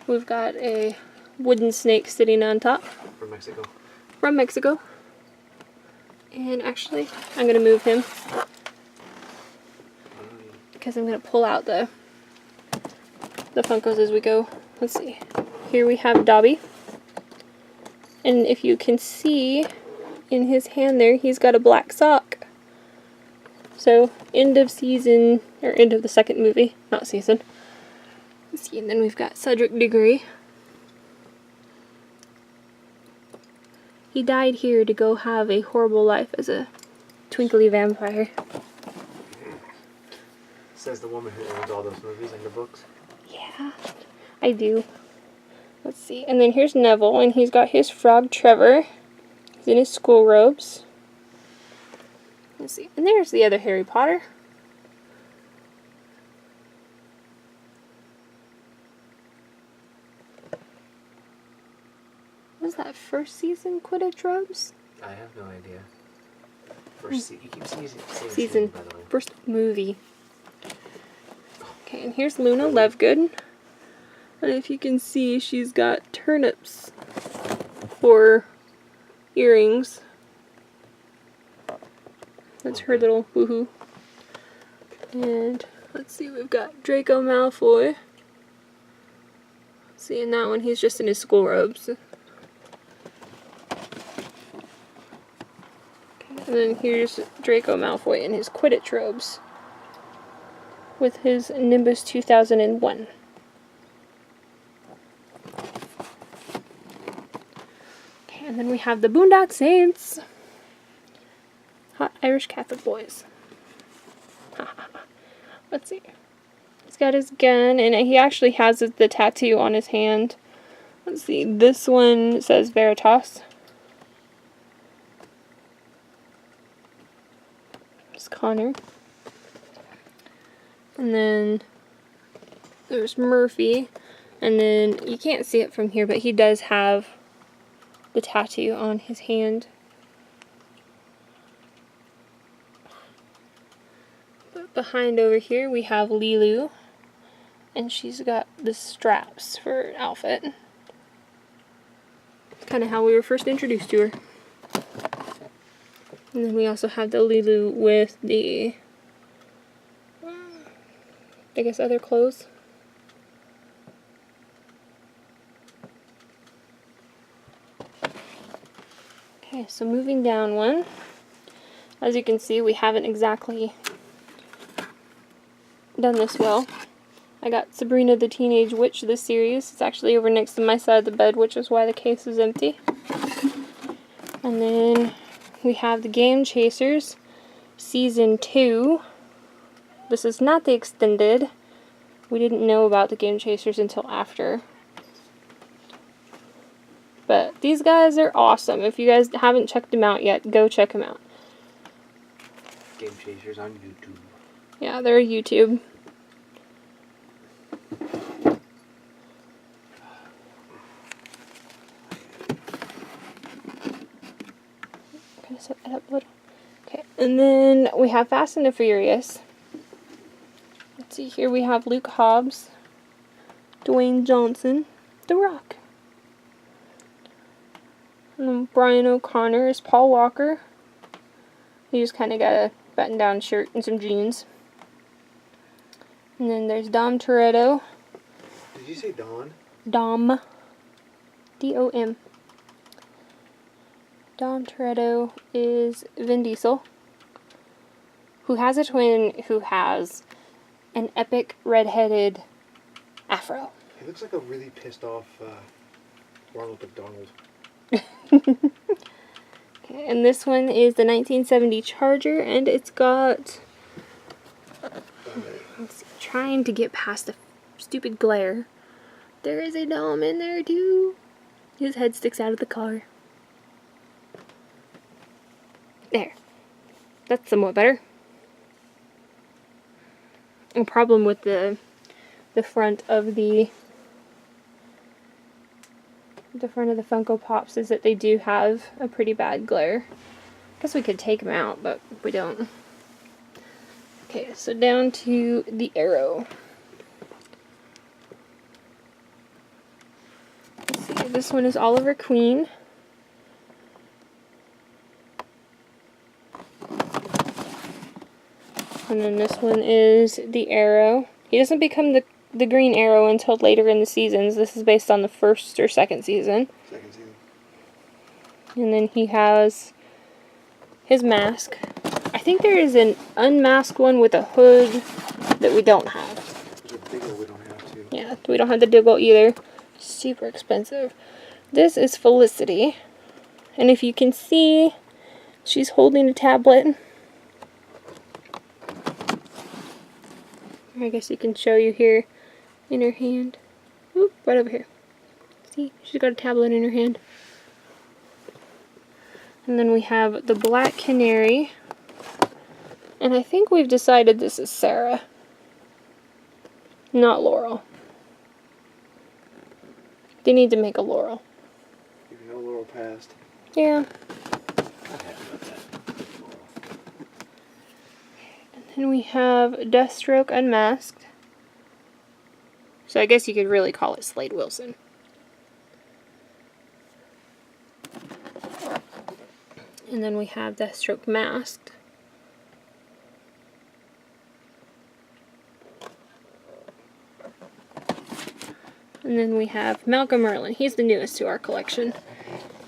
We've got a wooden snake sitting on top. From Mexico. From Mexico. And actually, I'm going to move him, because I'm going to pull out the Funkos as we go. Let's see. Here we have Dobby. And if you can see in his hand there, he's got a black sock. So, end of season, or end of the second movie, not season. Let's see, and then we've got Cedric Diggory. He died here to go have a horrible life as a twinkly vampire. Says the woman who owns all those movies and the books. Yeah, I do. Let's see. And then here's Neville, and he's got his frog Trevor. He's in his school robes. Let's see. And there's the other Harry Potter. Was that first season Quidditch robes? I have no idea. First you keep saying Season. by the way. First movie. Okay, and here's Luna Lovegood. And if you can see, she's got turnips for earrings. That's her little woohoo. And let's see, we've got Draco Malfoy. See, in that one, he's just in his school robes. And then here's Draco Malfoy in his Quidditch robes with his Nimbus 2001. Okay, and then we have the Boondock Saints. Hot Irish Catholic boys. Let's see. He's got his gun, and he actually has the tattoo on his hand. Let's see. This one says Veritas. Connor. And then there's Murphy. And then you can't see it from here, but he does have the tattoo on his hand. But behind over here we have Lilu. And she's got the straps for her outfit. It's kind of how we were first introduced to her. And then we also have the Lilu with the, I guess, other clothes. Okay, so moving down one. As you can see, we haven't exactly done this well. I got Sabrina the Teenage Witch this series. It's actually over next to my side of the bed, which is why the case is empty. And then we have the Game Chasers, Season 2. This is not the extended. We didn't know about the Game Chasers until after. But these guys are awesome. If you guys haven't checked them out yet, go check them out. Game Chasers on YouTube. Yeah, they're YouTube. Gonna set that up a little. Okay, and then we have Fast and the Furious. Let's see, here we have Luke Hobbs, Dwayne Johnson, The Rock. And then Brian O'Connor is Paul Walker. He just kind of got a button-down shirt and some jeans. And then there's Dom Toretto. Did you say Dawn? Dom. D-O-M. Dom Toretto is Vin Diesel, who has a twin who has an epic red-headed afro. He looks like a really pissed off Ronald McDonald. Okay, and this one is the 1970 Charger, and it's got... Let's see, trying to get past the stupid glare. There is a Dom in there too. His head sticks out of the car. There. That's somewhat better. A problem with the front of the front of the Funko Pops is that they do have a pretty bad glare. I guess we could take them out, but we don't. Okay, so down to the Arrow. Let's see, this one is Oliver Queen. And then this one is the Arrow. He doesn't become the Green Arrow until later in the seasons. This is based on the first or second season. Second season. And then he has his mask. I think there is an unmasked one with a hood that we don't have. There's a big one we don't have too. Yeah, We don't have the Diggle either. Super expensive. This is Felicity. And if you can see, she's holding a tablet. I guess you can show you here in her hand. Oop, right over here. See, she's got a tablet in her hand. And then we have the Black Canary. And I think we've decided this is Sarah. Not Laurel. They need to make a Laurel. Even though Laurel passed. Yeah. I'm happy about that. Laurel. And then we have Deathstroke Unmasked. So I guess you could really call it Slade Wilson. And then we have Deathstroke Masked. And then we have Malcolm Merlin. He's the newest to our collection.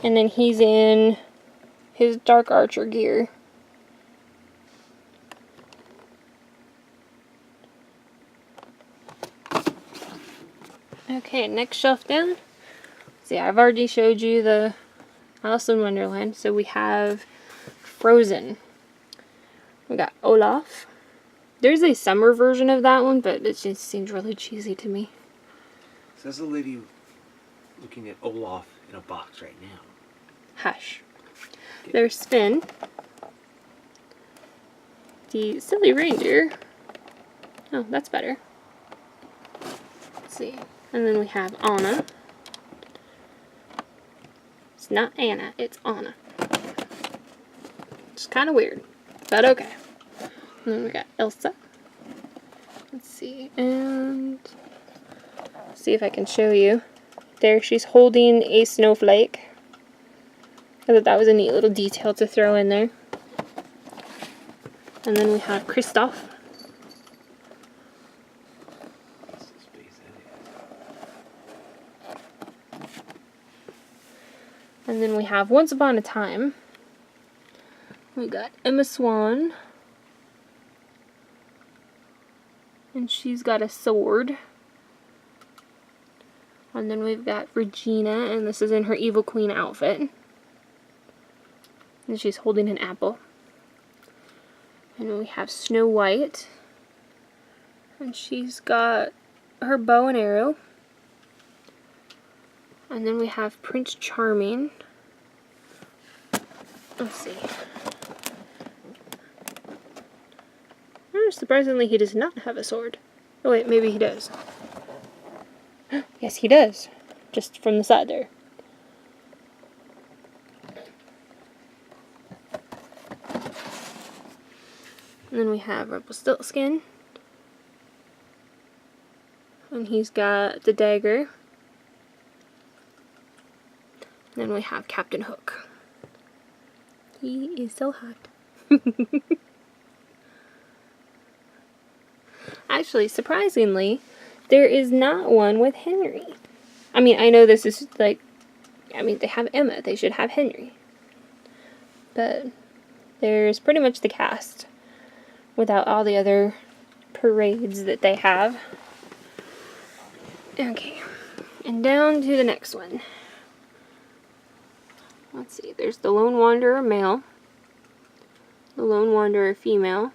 And then he's in his Dark Archer gear. Okay, next shelf down. See, I've already showed you the Alice in Wonderland. So we have Frozen. We got Olaf. There's a summer version of that one, but it just seems really cheesy to me. So there's a lady looking at Olaf in a box right now. Hush. There's Sven. The Silly Reindeer. Oh, that's better. Let's see. And then we have Anna. It's not Anna, it's Anna. It's kind of weird, but okay. And then we got Elsa. Let's see, and see if I can show you. There, she's holding a snowflake. I thought that was a neat little detail to throw in there. And then we have Kristoff. And then we have Once Upon a Time. We got Emma Swan. And she's got a sword. And then we've got Regina, and this is in her Evil Queen outfit. And she's holding an apple. And then we have Snow White. And she's got her bow and arrow. And then we have Prince Charming. Let's see. Surprisingly, he does not have a sword. Oh wait, maybe he does. Yes, he does. Just from the side there. And then we have Rumpelstiltskin. And he's got the dagger. Then we have Captain Hook. He is so hot. Actually, surprisingly, there is not one with Henry. I mean, I know this is like, I mean, they have Emma. They should have Henry. But there's pretty much the cast without all the other parades that they have. Okay, and down to the next one. Let's see, there's the Lone Wanderer male, the Lone Wanderer female,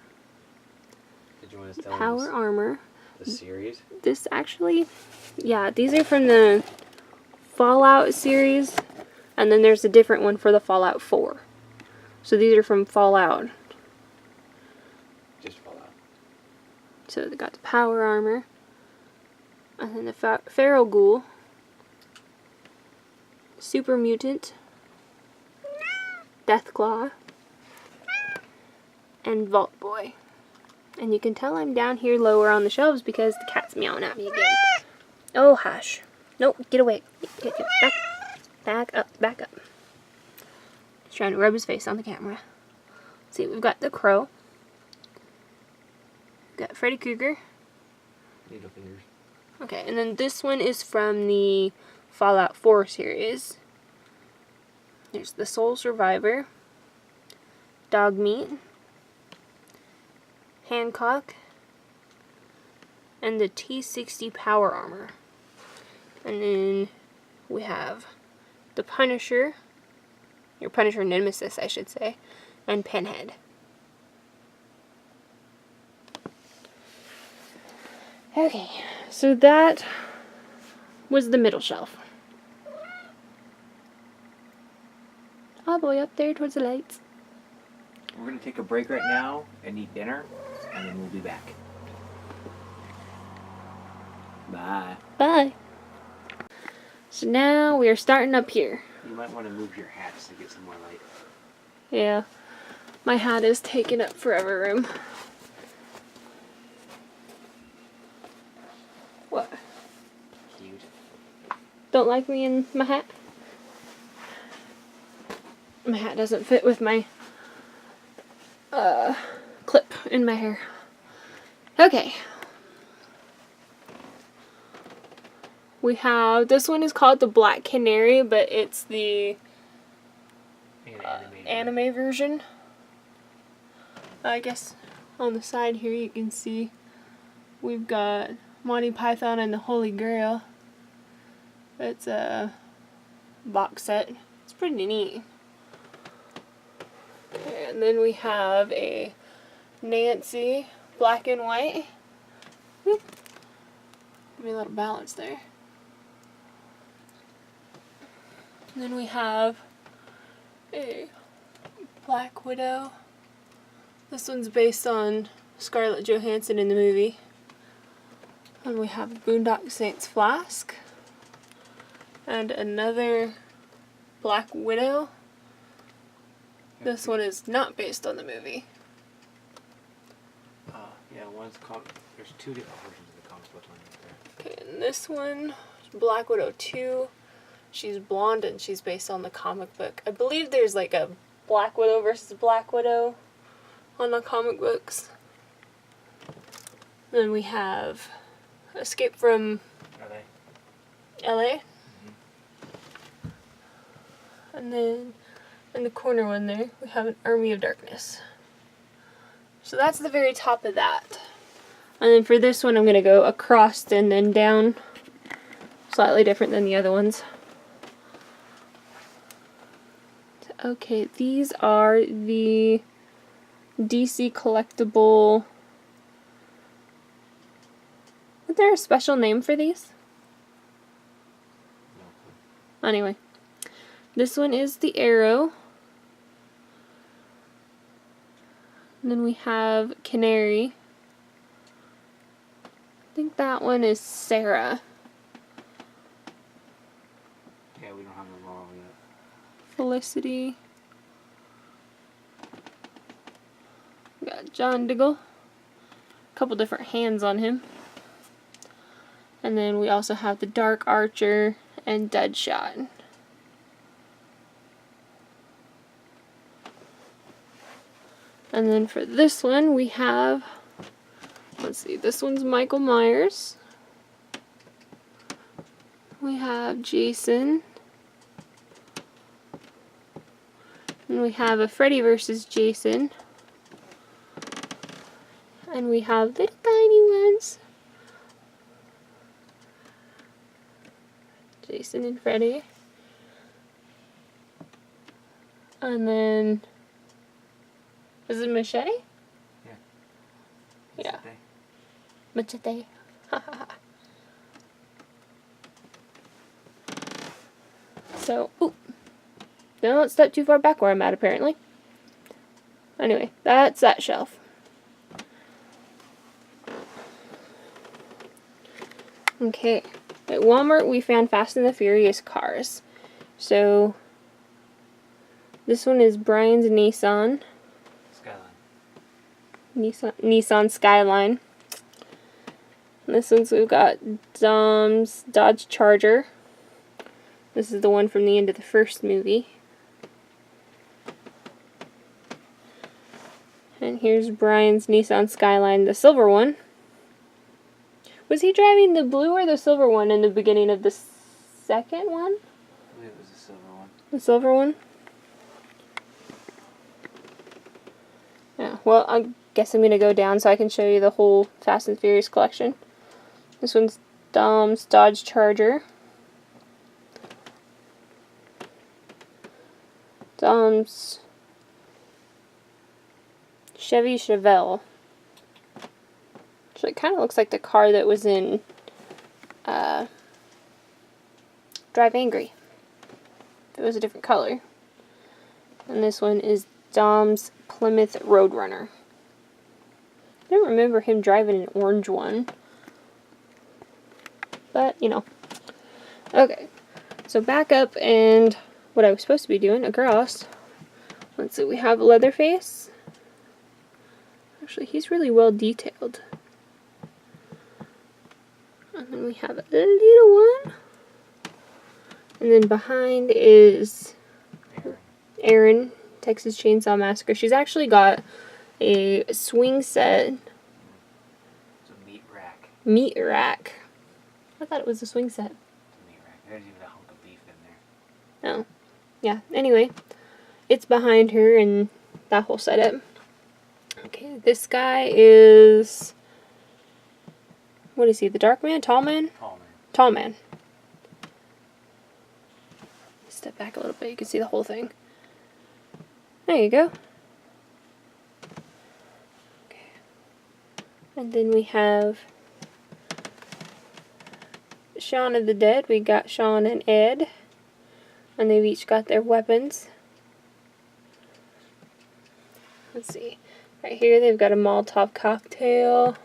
Did you want to tell Power Armor. the series? This actually, yeah, these are from the Fallout series, and then there's a different one for the Fallout 4. So these are from Fallout. Just Fallout. So they got the Power Armor, and then the Feral Ghoul, Super Mutant, Deathclaw, and Vault Boy. And you can tell I'm down here lower on the shelves because the cat's meowing at me again. Oh, hush. Nope, get away. Get back up, back up. He's trying to rub his face on the camera. Let's see, we've got the Crow. We've got Freddy Krueger. Needle fingers. Okay, and then this one is from the Fallout 4 series. There's the Soul Survivor, Dogmeat, Hancock, and the T-60 Power Armor. And then we have the Punisher, your Punisher Nemesis, I should say, and Pinhead. Okay, so that was the middle shelf. All the way up there towards the lights. We're going to take a break right now and eat dinner, and then we'll be back. Bye. Bye. So now we are starting up here. You might want to move your hats to get some more light. Yeah, my hat is taking up forever room. What? Cute. Don't like me in my hat? My hat doesn't fit with my clip in my hair. Okay. We have, this one is called the Black Canary, but it's the anime version. I guess on the side here you can see we've got Monty Python and the Holy Grail. It's a box set. It's pretty neat. And then we have a Nancy black and white. Whoop. Give me a little balance there. And then we have a Black Widow. This one's based on Scarlett Johansson in the movie. And we have a Boondock Saints flask. And another Black Widow. This one is not based on the movie. Yeah, there's two different versions of the comic book one right there. Okay, and this one, Black Widow 2. She's blonde and she's based on the comic book. I believe there's like a Black Widow versus Black Widow on the comic books. Then we have Escape from LA. And then in the corner one there, we have an Army of Darkness. So that's the very top of that. And then for this one, I'm going to go across and then down. Slightly different than the other ones. Okay, these are the DC collectible. Is there a special name for these? Anyway, this one is the Arrow. And then we have Canary. I think that one is Sarah. Yeah, we don't have the Laurel yet. Felicity. We got John Diggle. A couple different hands on him. And then we also have the Dark Archer and Deadshot. And then for this one we have, let's see, this one's Michael Myers. We have Jason. And we have a Freddy versus Jason. And we have little tiny ones. Jason and Freddy. And then, is it Machete? Yeah. Machete. So, ooh. Don't step too far back where I'm at, apparently. Anyway, that's that shelf. Okay. At Walmart, we found Fast and the Furious cars. So, this one is Brian's Nissan. Nissan Skyline. And this one's, we've got Dom's Dodge Charger. This is the one from the end of the first movie. And here's Brian's Nissan Skyline, the silver one. Was he driving the blue or the silver one in the beginning of the second one? I believe it was the silver one. The silver one? Yeah, well, I guess I'm going to go down so I can show you the whole Fast and Furious collection. This one's Dom's Dodge Charger. Dom's Chevy Chevelle. So it kind of looks like the car that was in Drive Angry. It was a different color. And this one is Dom's Plymouth Roadrunner. I don't remember him driving an orange one. But, you know. Okay. So back up and what I was supposed to be doing across. Let's see, we have Leatherface. Actually, he's really well detailed. And then we have a little one. And then behind is Erin, Texas Chainsaw Massacre. She's actually got a swing set. It's a meat rack. Meat rack. I thought it was a swing set. It's a meat rack. There's even a hunk of beef in there. Oh. Yeah, anyway. It's behind her and that whole setup. Okay, this guy is... What is he? The Dark Man? Tall Man? Tall man. Tall Man. Step back a little bit, you can see the whole thing. There you go. Okay. And then we have Shaun of the Dead. We got Shaun and Ed. And they've each got their weapons. Let's see. Right here they've got a Molotov cocktail.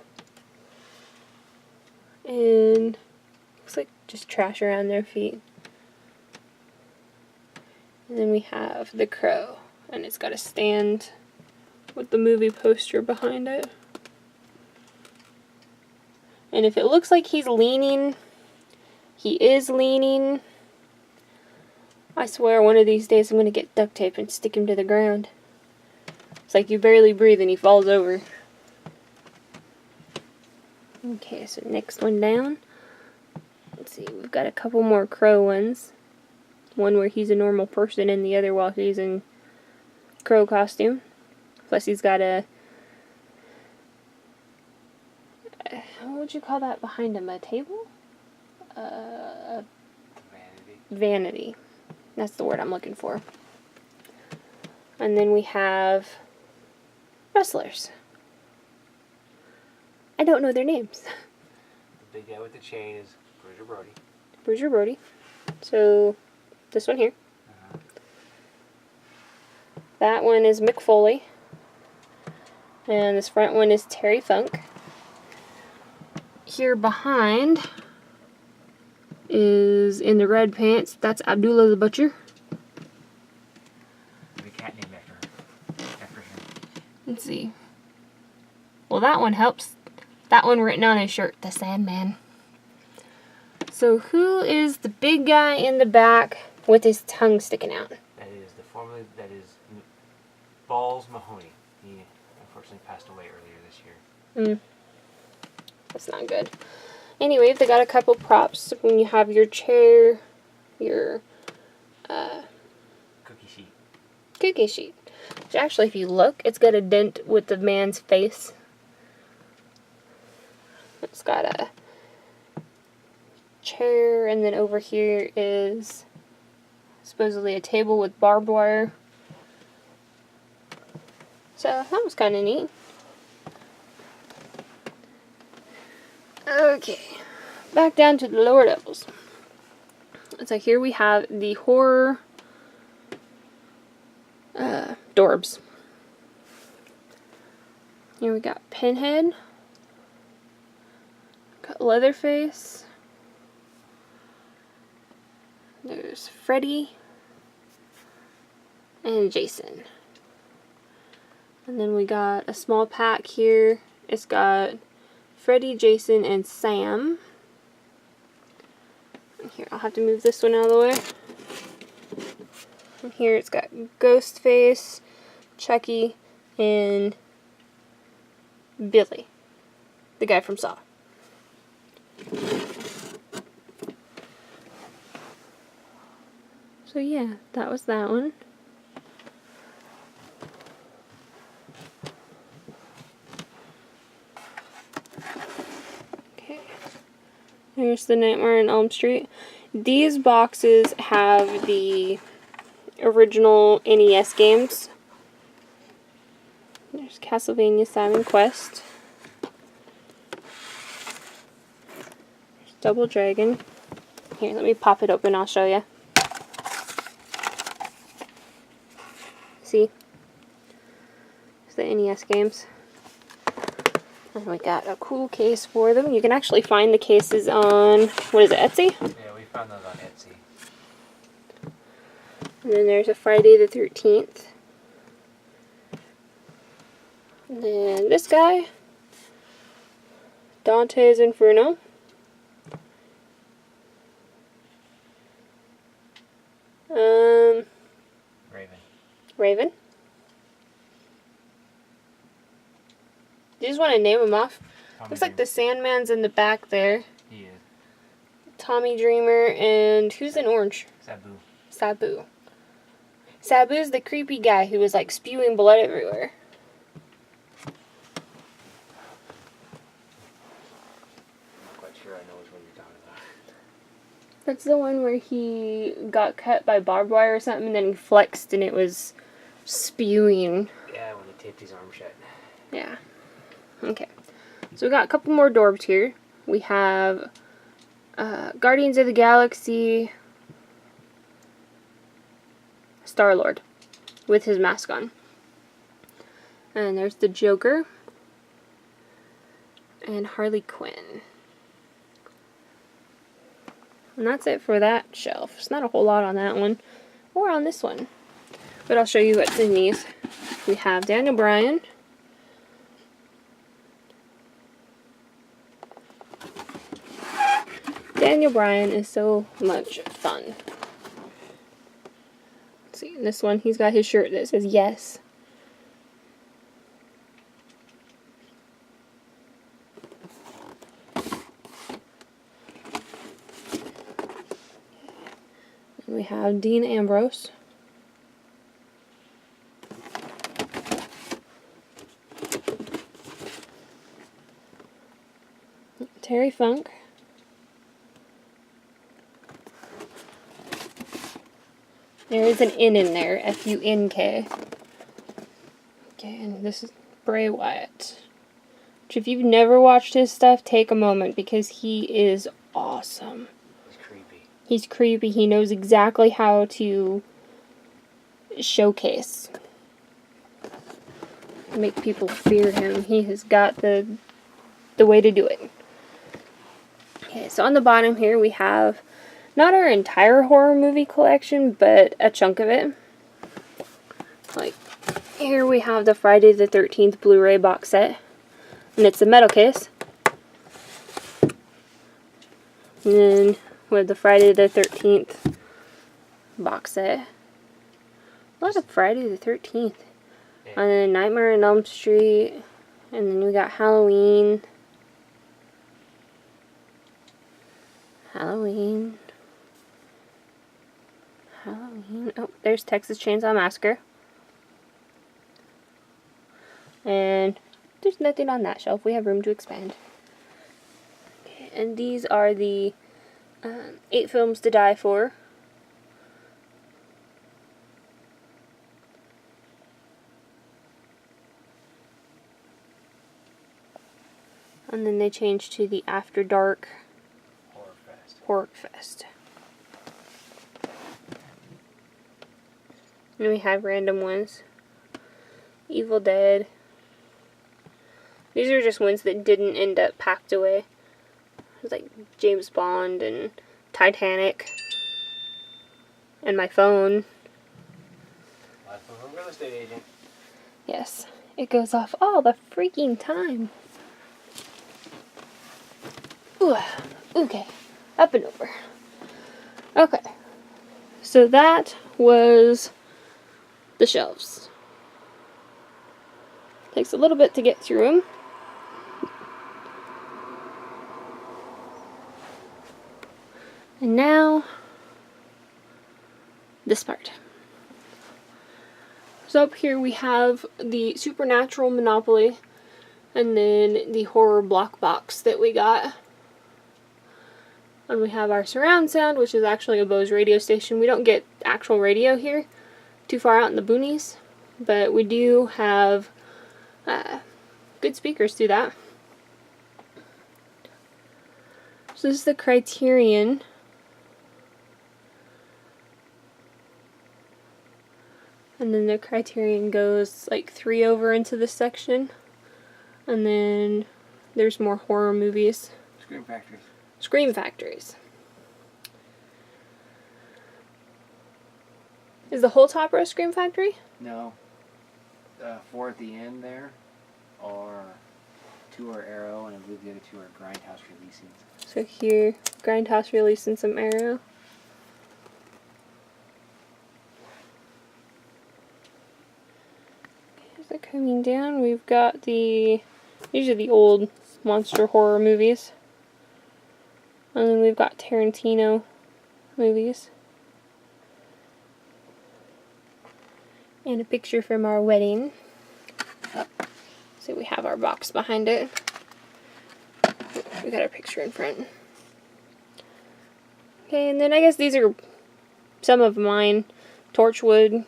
And looks like just trash around their feet. And then we have the Crow. And it's got a stand with the movie poster behind it. And if it looks like he's leaning, he is leaning. I swear one of these days I'm going to get duct tape and stick him to the ground. It's like you barely breathe and he falls over. Okay, so next one down. Let's see, we've got a couple more Crow ones. One where he's a normal person and the other while he's in Crow costume. Plus he's got a... what would you call that behind him? A table? Vanity. Vanity. That's the word I'm looking for. And then we have wrestlers. I don't know their names. The big guy with the chain is Bruiser Brody. Bruiser Brody. So, this one here. That one is Mick Foley. And this front one is Terry Funk. Here behind is in the red pants. That's Abdullah the Butcher. The cat named after him. Let's see. Well, that one helps. That one written on his shirt, the Sandman. So who is the big guy in the back with his tongue sticking out? That is Balls Mahoney. He unfortunately passed away earlier this year. That's not good. Anyway, they got a couple props. When you have your chair, your cookie sheet. Which actually, if you look, it's got a dent with the man's face. It's got a chair, and then over here is supposedly a table with barbed wire. So that was kind of neat. Okay, back down to the lower levels. So here we have the horror Dorbs. Here we got Pinhead. Got Leatherface. There's Freddy. And Jason. And then we got a small pack here. It's got Freddy, Jason, and Sam. And here, I'll have to move this one out of the way. And here it's got Ghostface, Chucky, and Billy, the guy from Saw. So yeah, that was that one. Okay. Here's the Nightmare on Elm Street. These boxes have the original NES games. There's Castlevania Simon Quest. There's Double Dragon. Here, let me pop it open, I'll show you. See? It's the NES games. And we got a cool case for them. You can actually find the cases on, what is it, Etsy? Yeah, we found those on Etsy. And then there's a Friday the 13th. And then this guy, Dante's Inferno. Raven. You just want to name them off? Looks like the Sandman's in the back there. He is. Tommy Dreamer, and who's in orange? Sabu. Sabu's the creepy guy who was like spewing blood everywhere. I'm not quite sure I know which one you're talking about. That's the one where he got cut by barbed wire or something, and then he flexed and it was spewing. Yeah, when he taped his arm shut. Yeah. Okay. So we got a couple more Dorbs here. We have Guardians of the Galaxy Star-Lord with his mask on. And there's the Joker and Harley Quinn. And that's it for that shelf. It's not a whole lot on that one or on this one. But I'll show you what's in these. We have Daniel Bryan. Daniel Bryan is so much fun. Let's see, in this one, he's got his shirt that says yes. And we have Dean Ambrose. Terry Funk. There is an N in there, F-U-N-K. Okay, and this is Bray Wyatt. Which, if you've never watched his stuff, take a moment because he is awesome. He's creepy. He's creepy. He knows exactly how to showcase. Make people fear him. He has got the way to do it. Okay, so on the bottom here we have not our entire horror movie collection, but a chunk of it. Like, here we have the Friday the 13th Blu-ray box set. And it's a metal case. And then with the Friday the 13th box set. A lot of Friday the 13th. Yeah. And then Nightmare on Elm Street. And then we got Halloween. Oh, there's Texas Chainsaw Massacre. And there's nothing on that shelf. We have room to expand. Okay, and these are the 8 Films to Die For. And then they changed to the After Dark Horror Fest. And we have random ones. Evil Dead. These are just ones that didn't end up packed away. It's like James Bond and Titanic. And my phone. Life of a real estate agent. Yes, it goes off all the freaking time. Ooh, okay, up and over. Okay, so that was the shelves. Takes a little bit to get through them. And now, this part. So up here we have the Supernatural Monopoly, and then the horror block box that we got. And we have our surround sound, which is actually a Bose radio station. We don't get actual radio here, too far out in the boonies, but we do have good speakers through that. So this is the Criterion. And then the Criterion goes like 3 over into this section. And then there's more horror movies. Scream Factories. Scream Factories. Is the whole top row Scream Factory? No. 4 at the end there are 2 are Arrow, and I believe the other 2 are Grindhouse releasing. So here, Grindhouse releasing some Arrow. As they're coming down, we've got these are the old monster horror movies. And then we've got Tarantino movies. And a picture from our wedding. So we have our box behind it. We got our picture in front. Okay, and then I guess these are some of mine. Torchwood.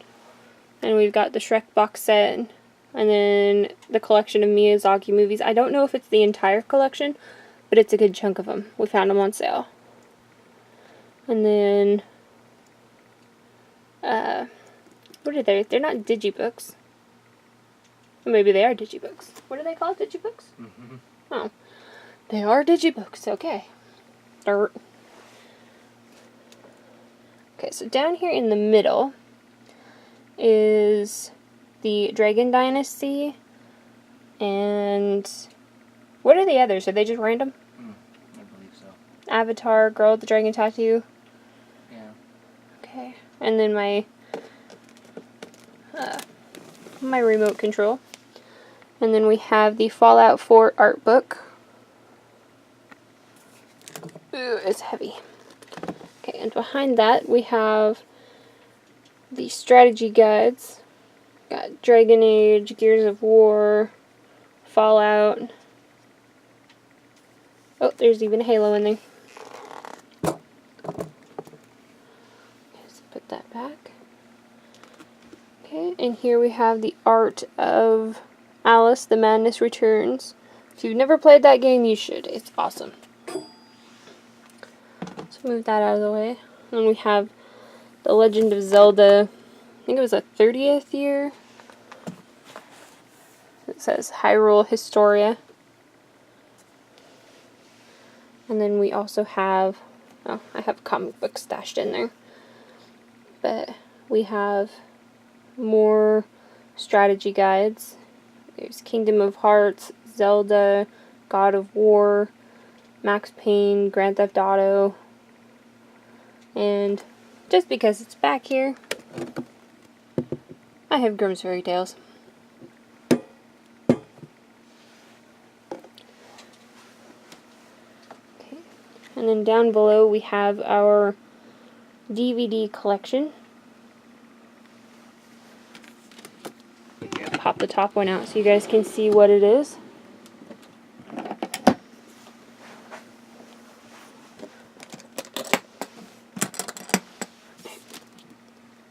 And we've got the Shrek box set. And then the collection of Miyazaki movies. I don't know if it's the entire collection, but it's a good chunk of them. We found them on sale. And then, what are they? They're not digibooks. Or maybe they are digibooks. What are they called? Digibooks? Mm-hmm. Oh. They are digibooks. Okay. Dirt. Okay, so down here in the middle is the Dragon Dynasty. And what are the others? Are they just random? I believe so. Avatar, Girl with the Dragon Tattoo. Yeah. Okay. And then my remote control. And then we have the Fallout 4 art book. Ooh, it's heavy. Okay, and behind that we have the strategy guides. Got Dragon Age, Gears of War, Fallout. Oh, there's even Halo in there. Let's put that back. Okay, and here we have the art of Alice, the Madness Returns. If you've never played that game, you should. It's awesome. So move that out of the way. And we have The Legend of Zelda. I think it was a 30th year. It says Hyrule Historia. And then we also have, oh, I have comic books stashed in there. But we have more strategy guides. There's Kingdom of Hearts, Zelda, God of War, Max Payne, Grand Theft Auto. And just because it's back here, I have Grimm's Fairy Tales. Okay. And then down below we have our DVD collection. Pop the top one out so you guys can see what it is.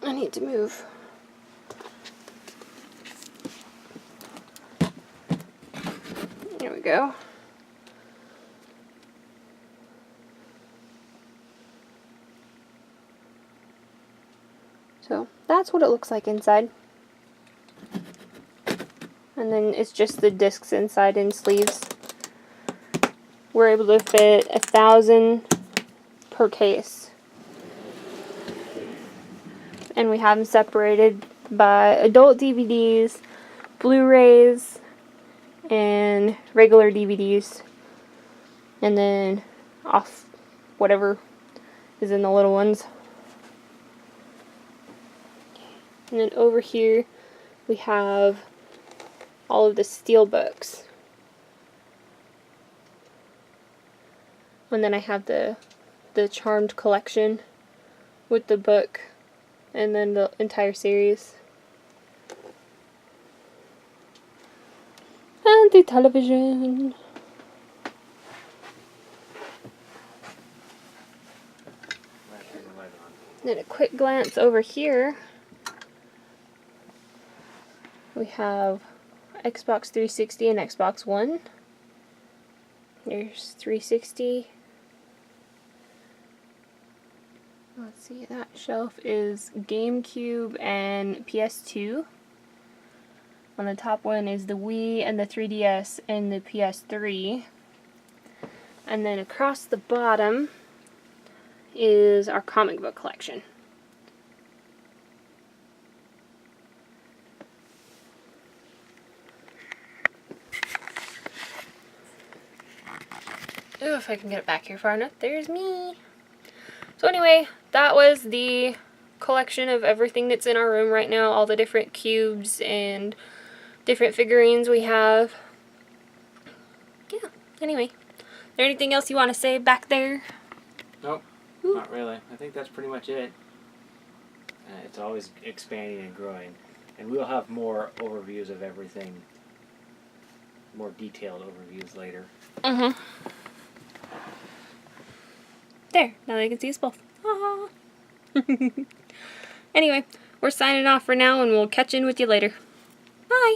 I need to move. There we go. So that's what it looks like inside. And then it's just the discs inside and sleeves. We're able to fit 1,000 per case. And we have them separated by adult DVDs, Blu-rays, and regular DVDs. And then off whatever is in the little ones. And then over here we have all of the steel books. And then I have the Charmed collection with the book and then the entire series. And the television. Then a quick glance over here. we have Xbox 360 and Xbox One. There's 360. Let's see, that shelf is GameCube and PS2. On the top one is the Wii and the 3DS and the PS3. And then across the bottom is our comic book collection. Ooh, if I can get it back here far enough, there's me. So anyway, that was the collection of everything that's in our room right now, all the different cubes and different figurines we have. Yeah, anyway. Is there anything else you want to say back there? Nope, not really. I think that's pretty much it. It's always expanding and growing. And we'll have more overviews of everything, more detailed overviews later. Mm-hmm. There, now they can see us both. Anyway, we're signing off for now and we'll catch in with you later. Bye!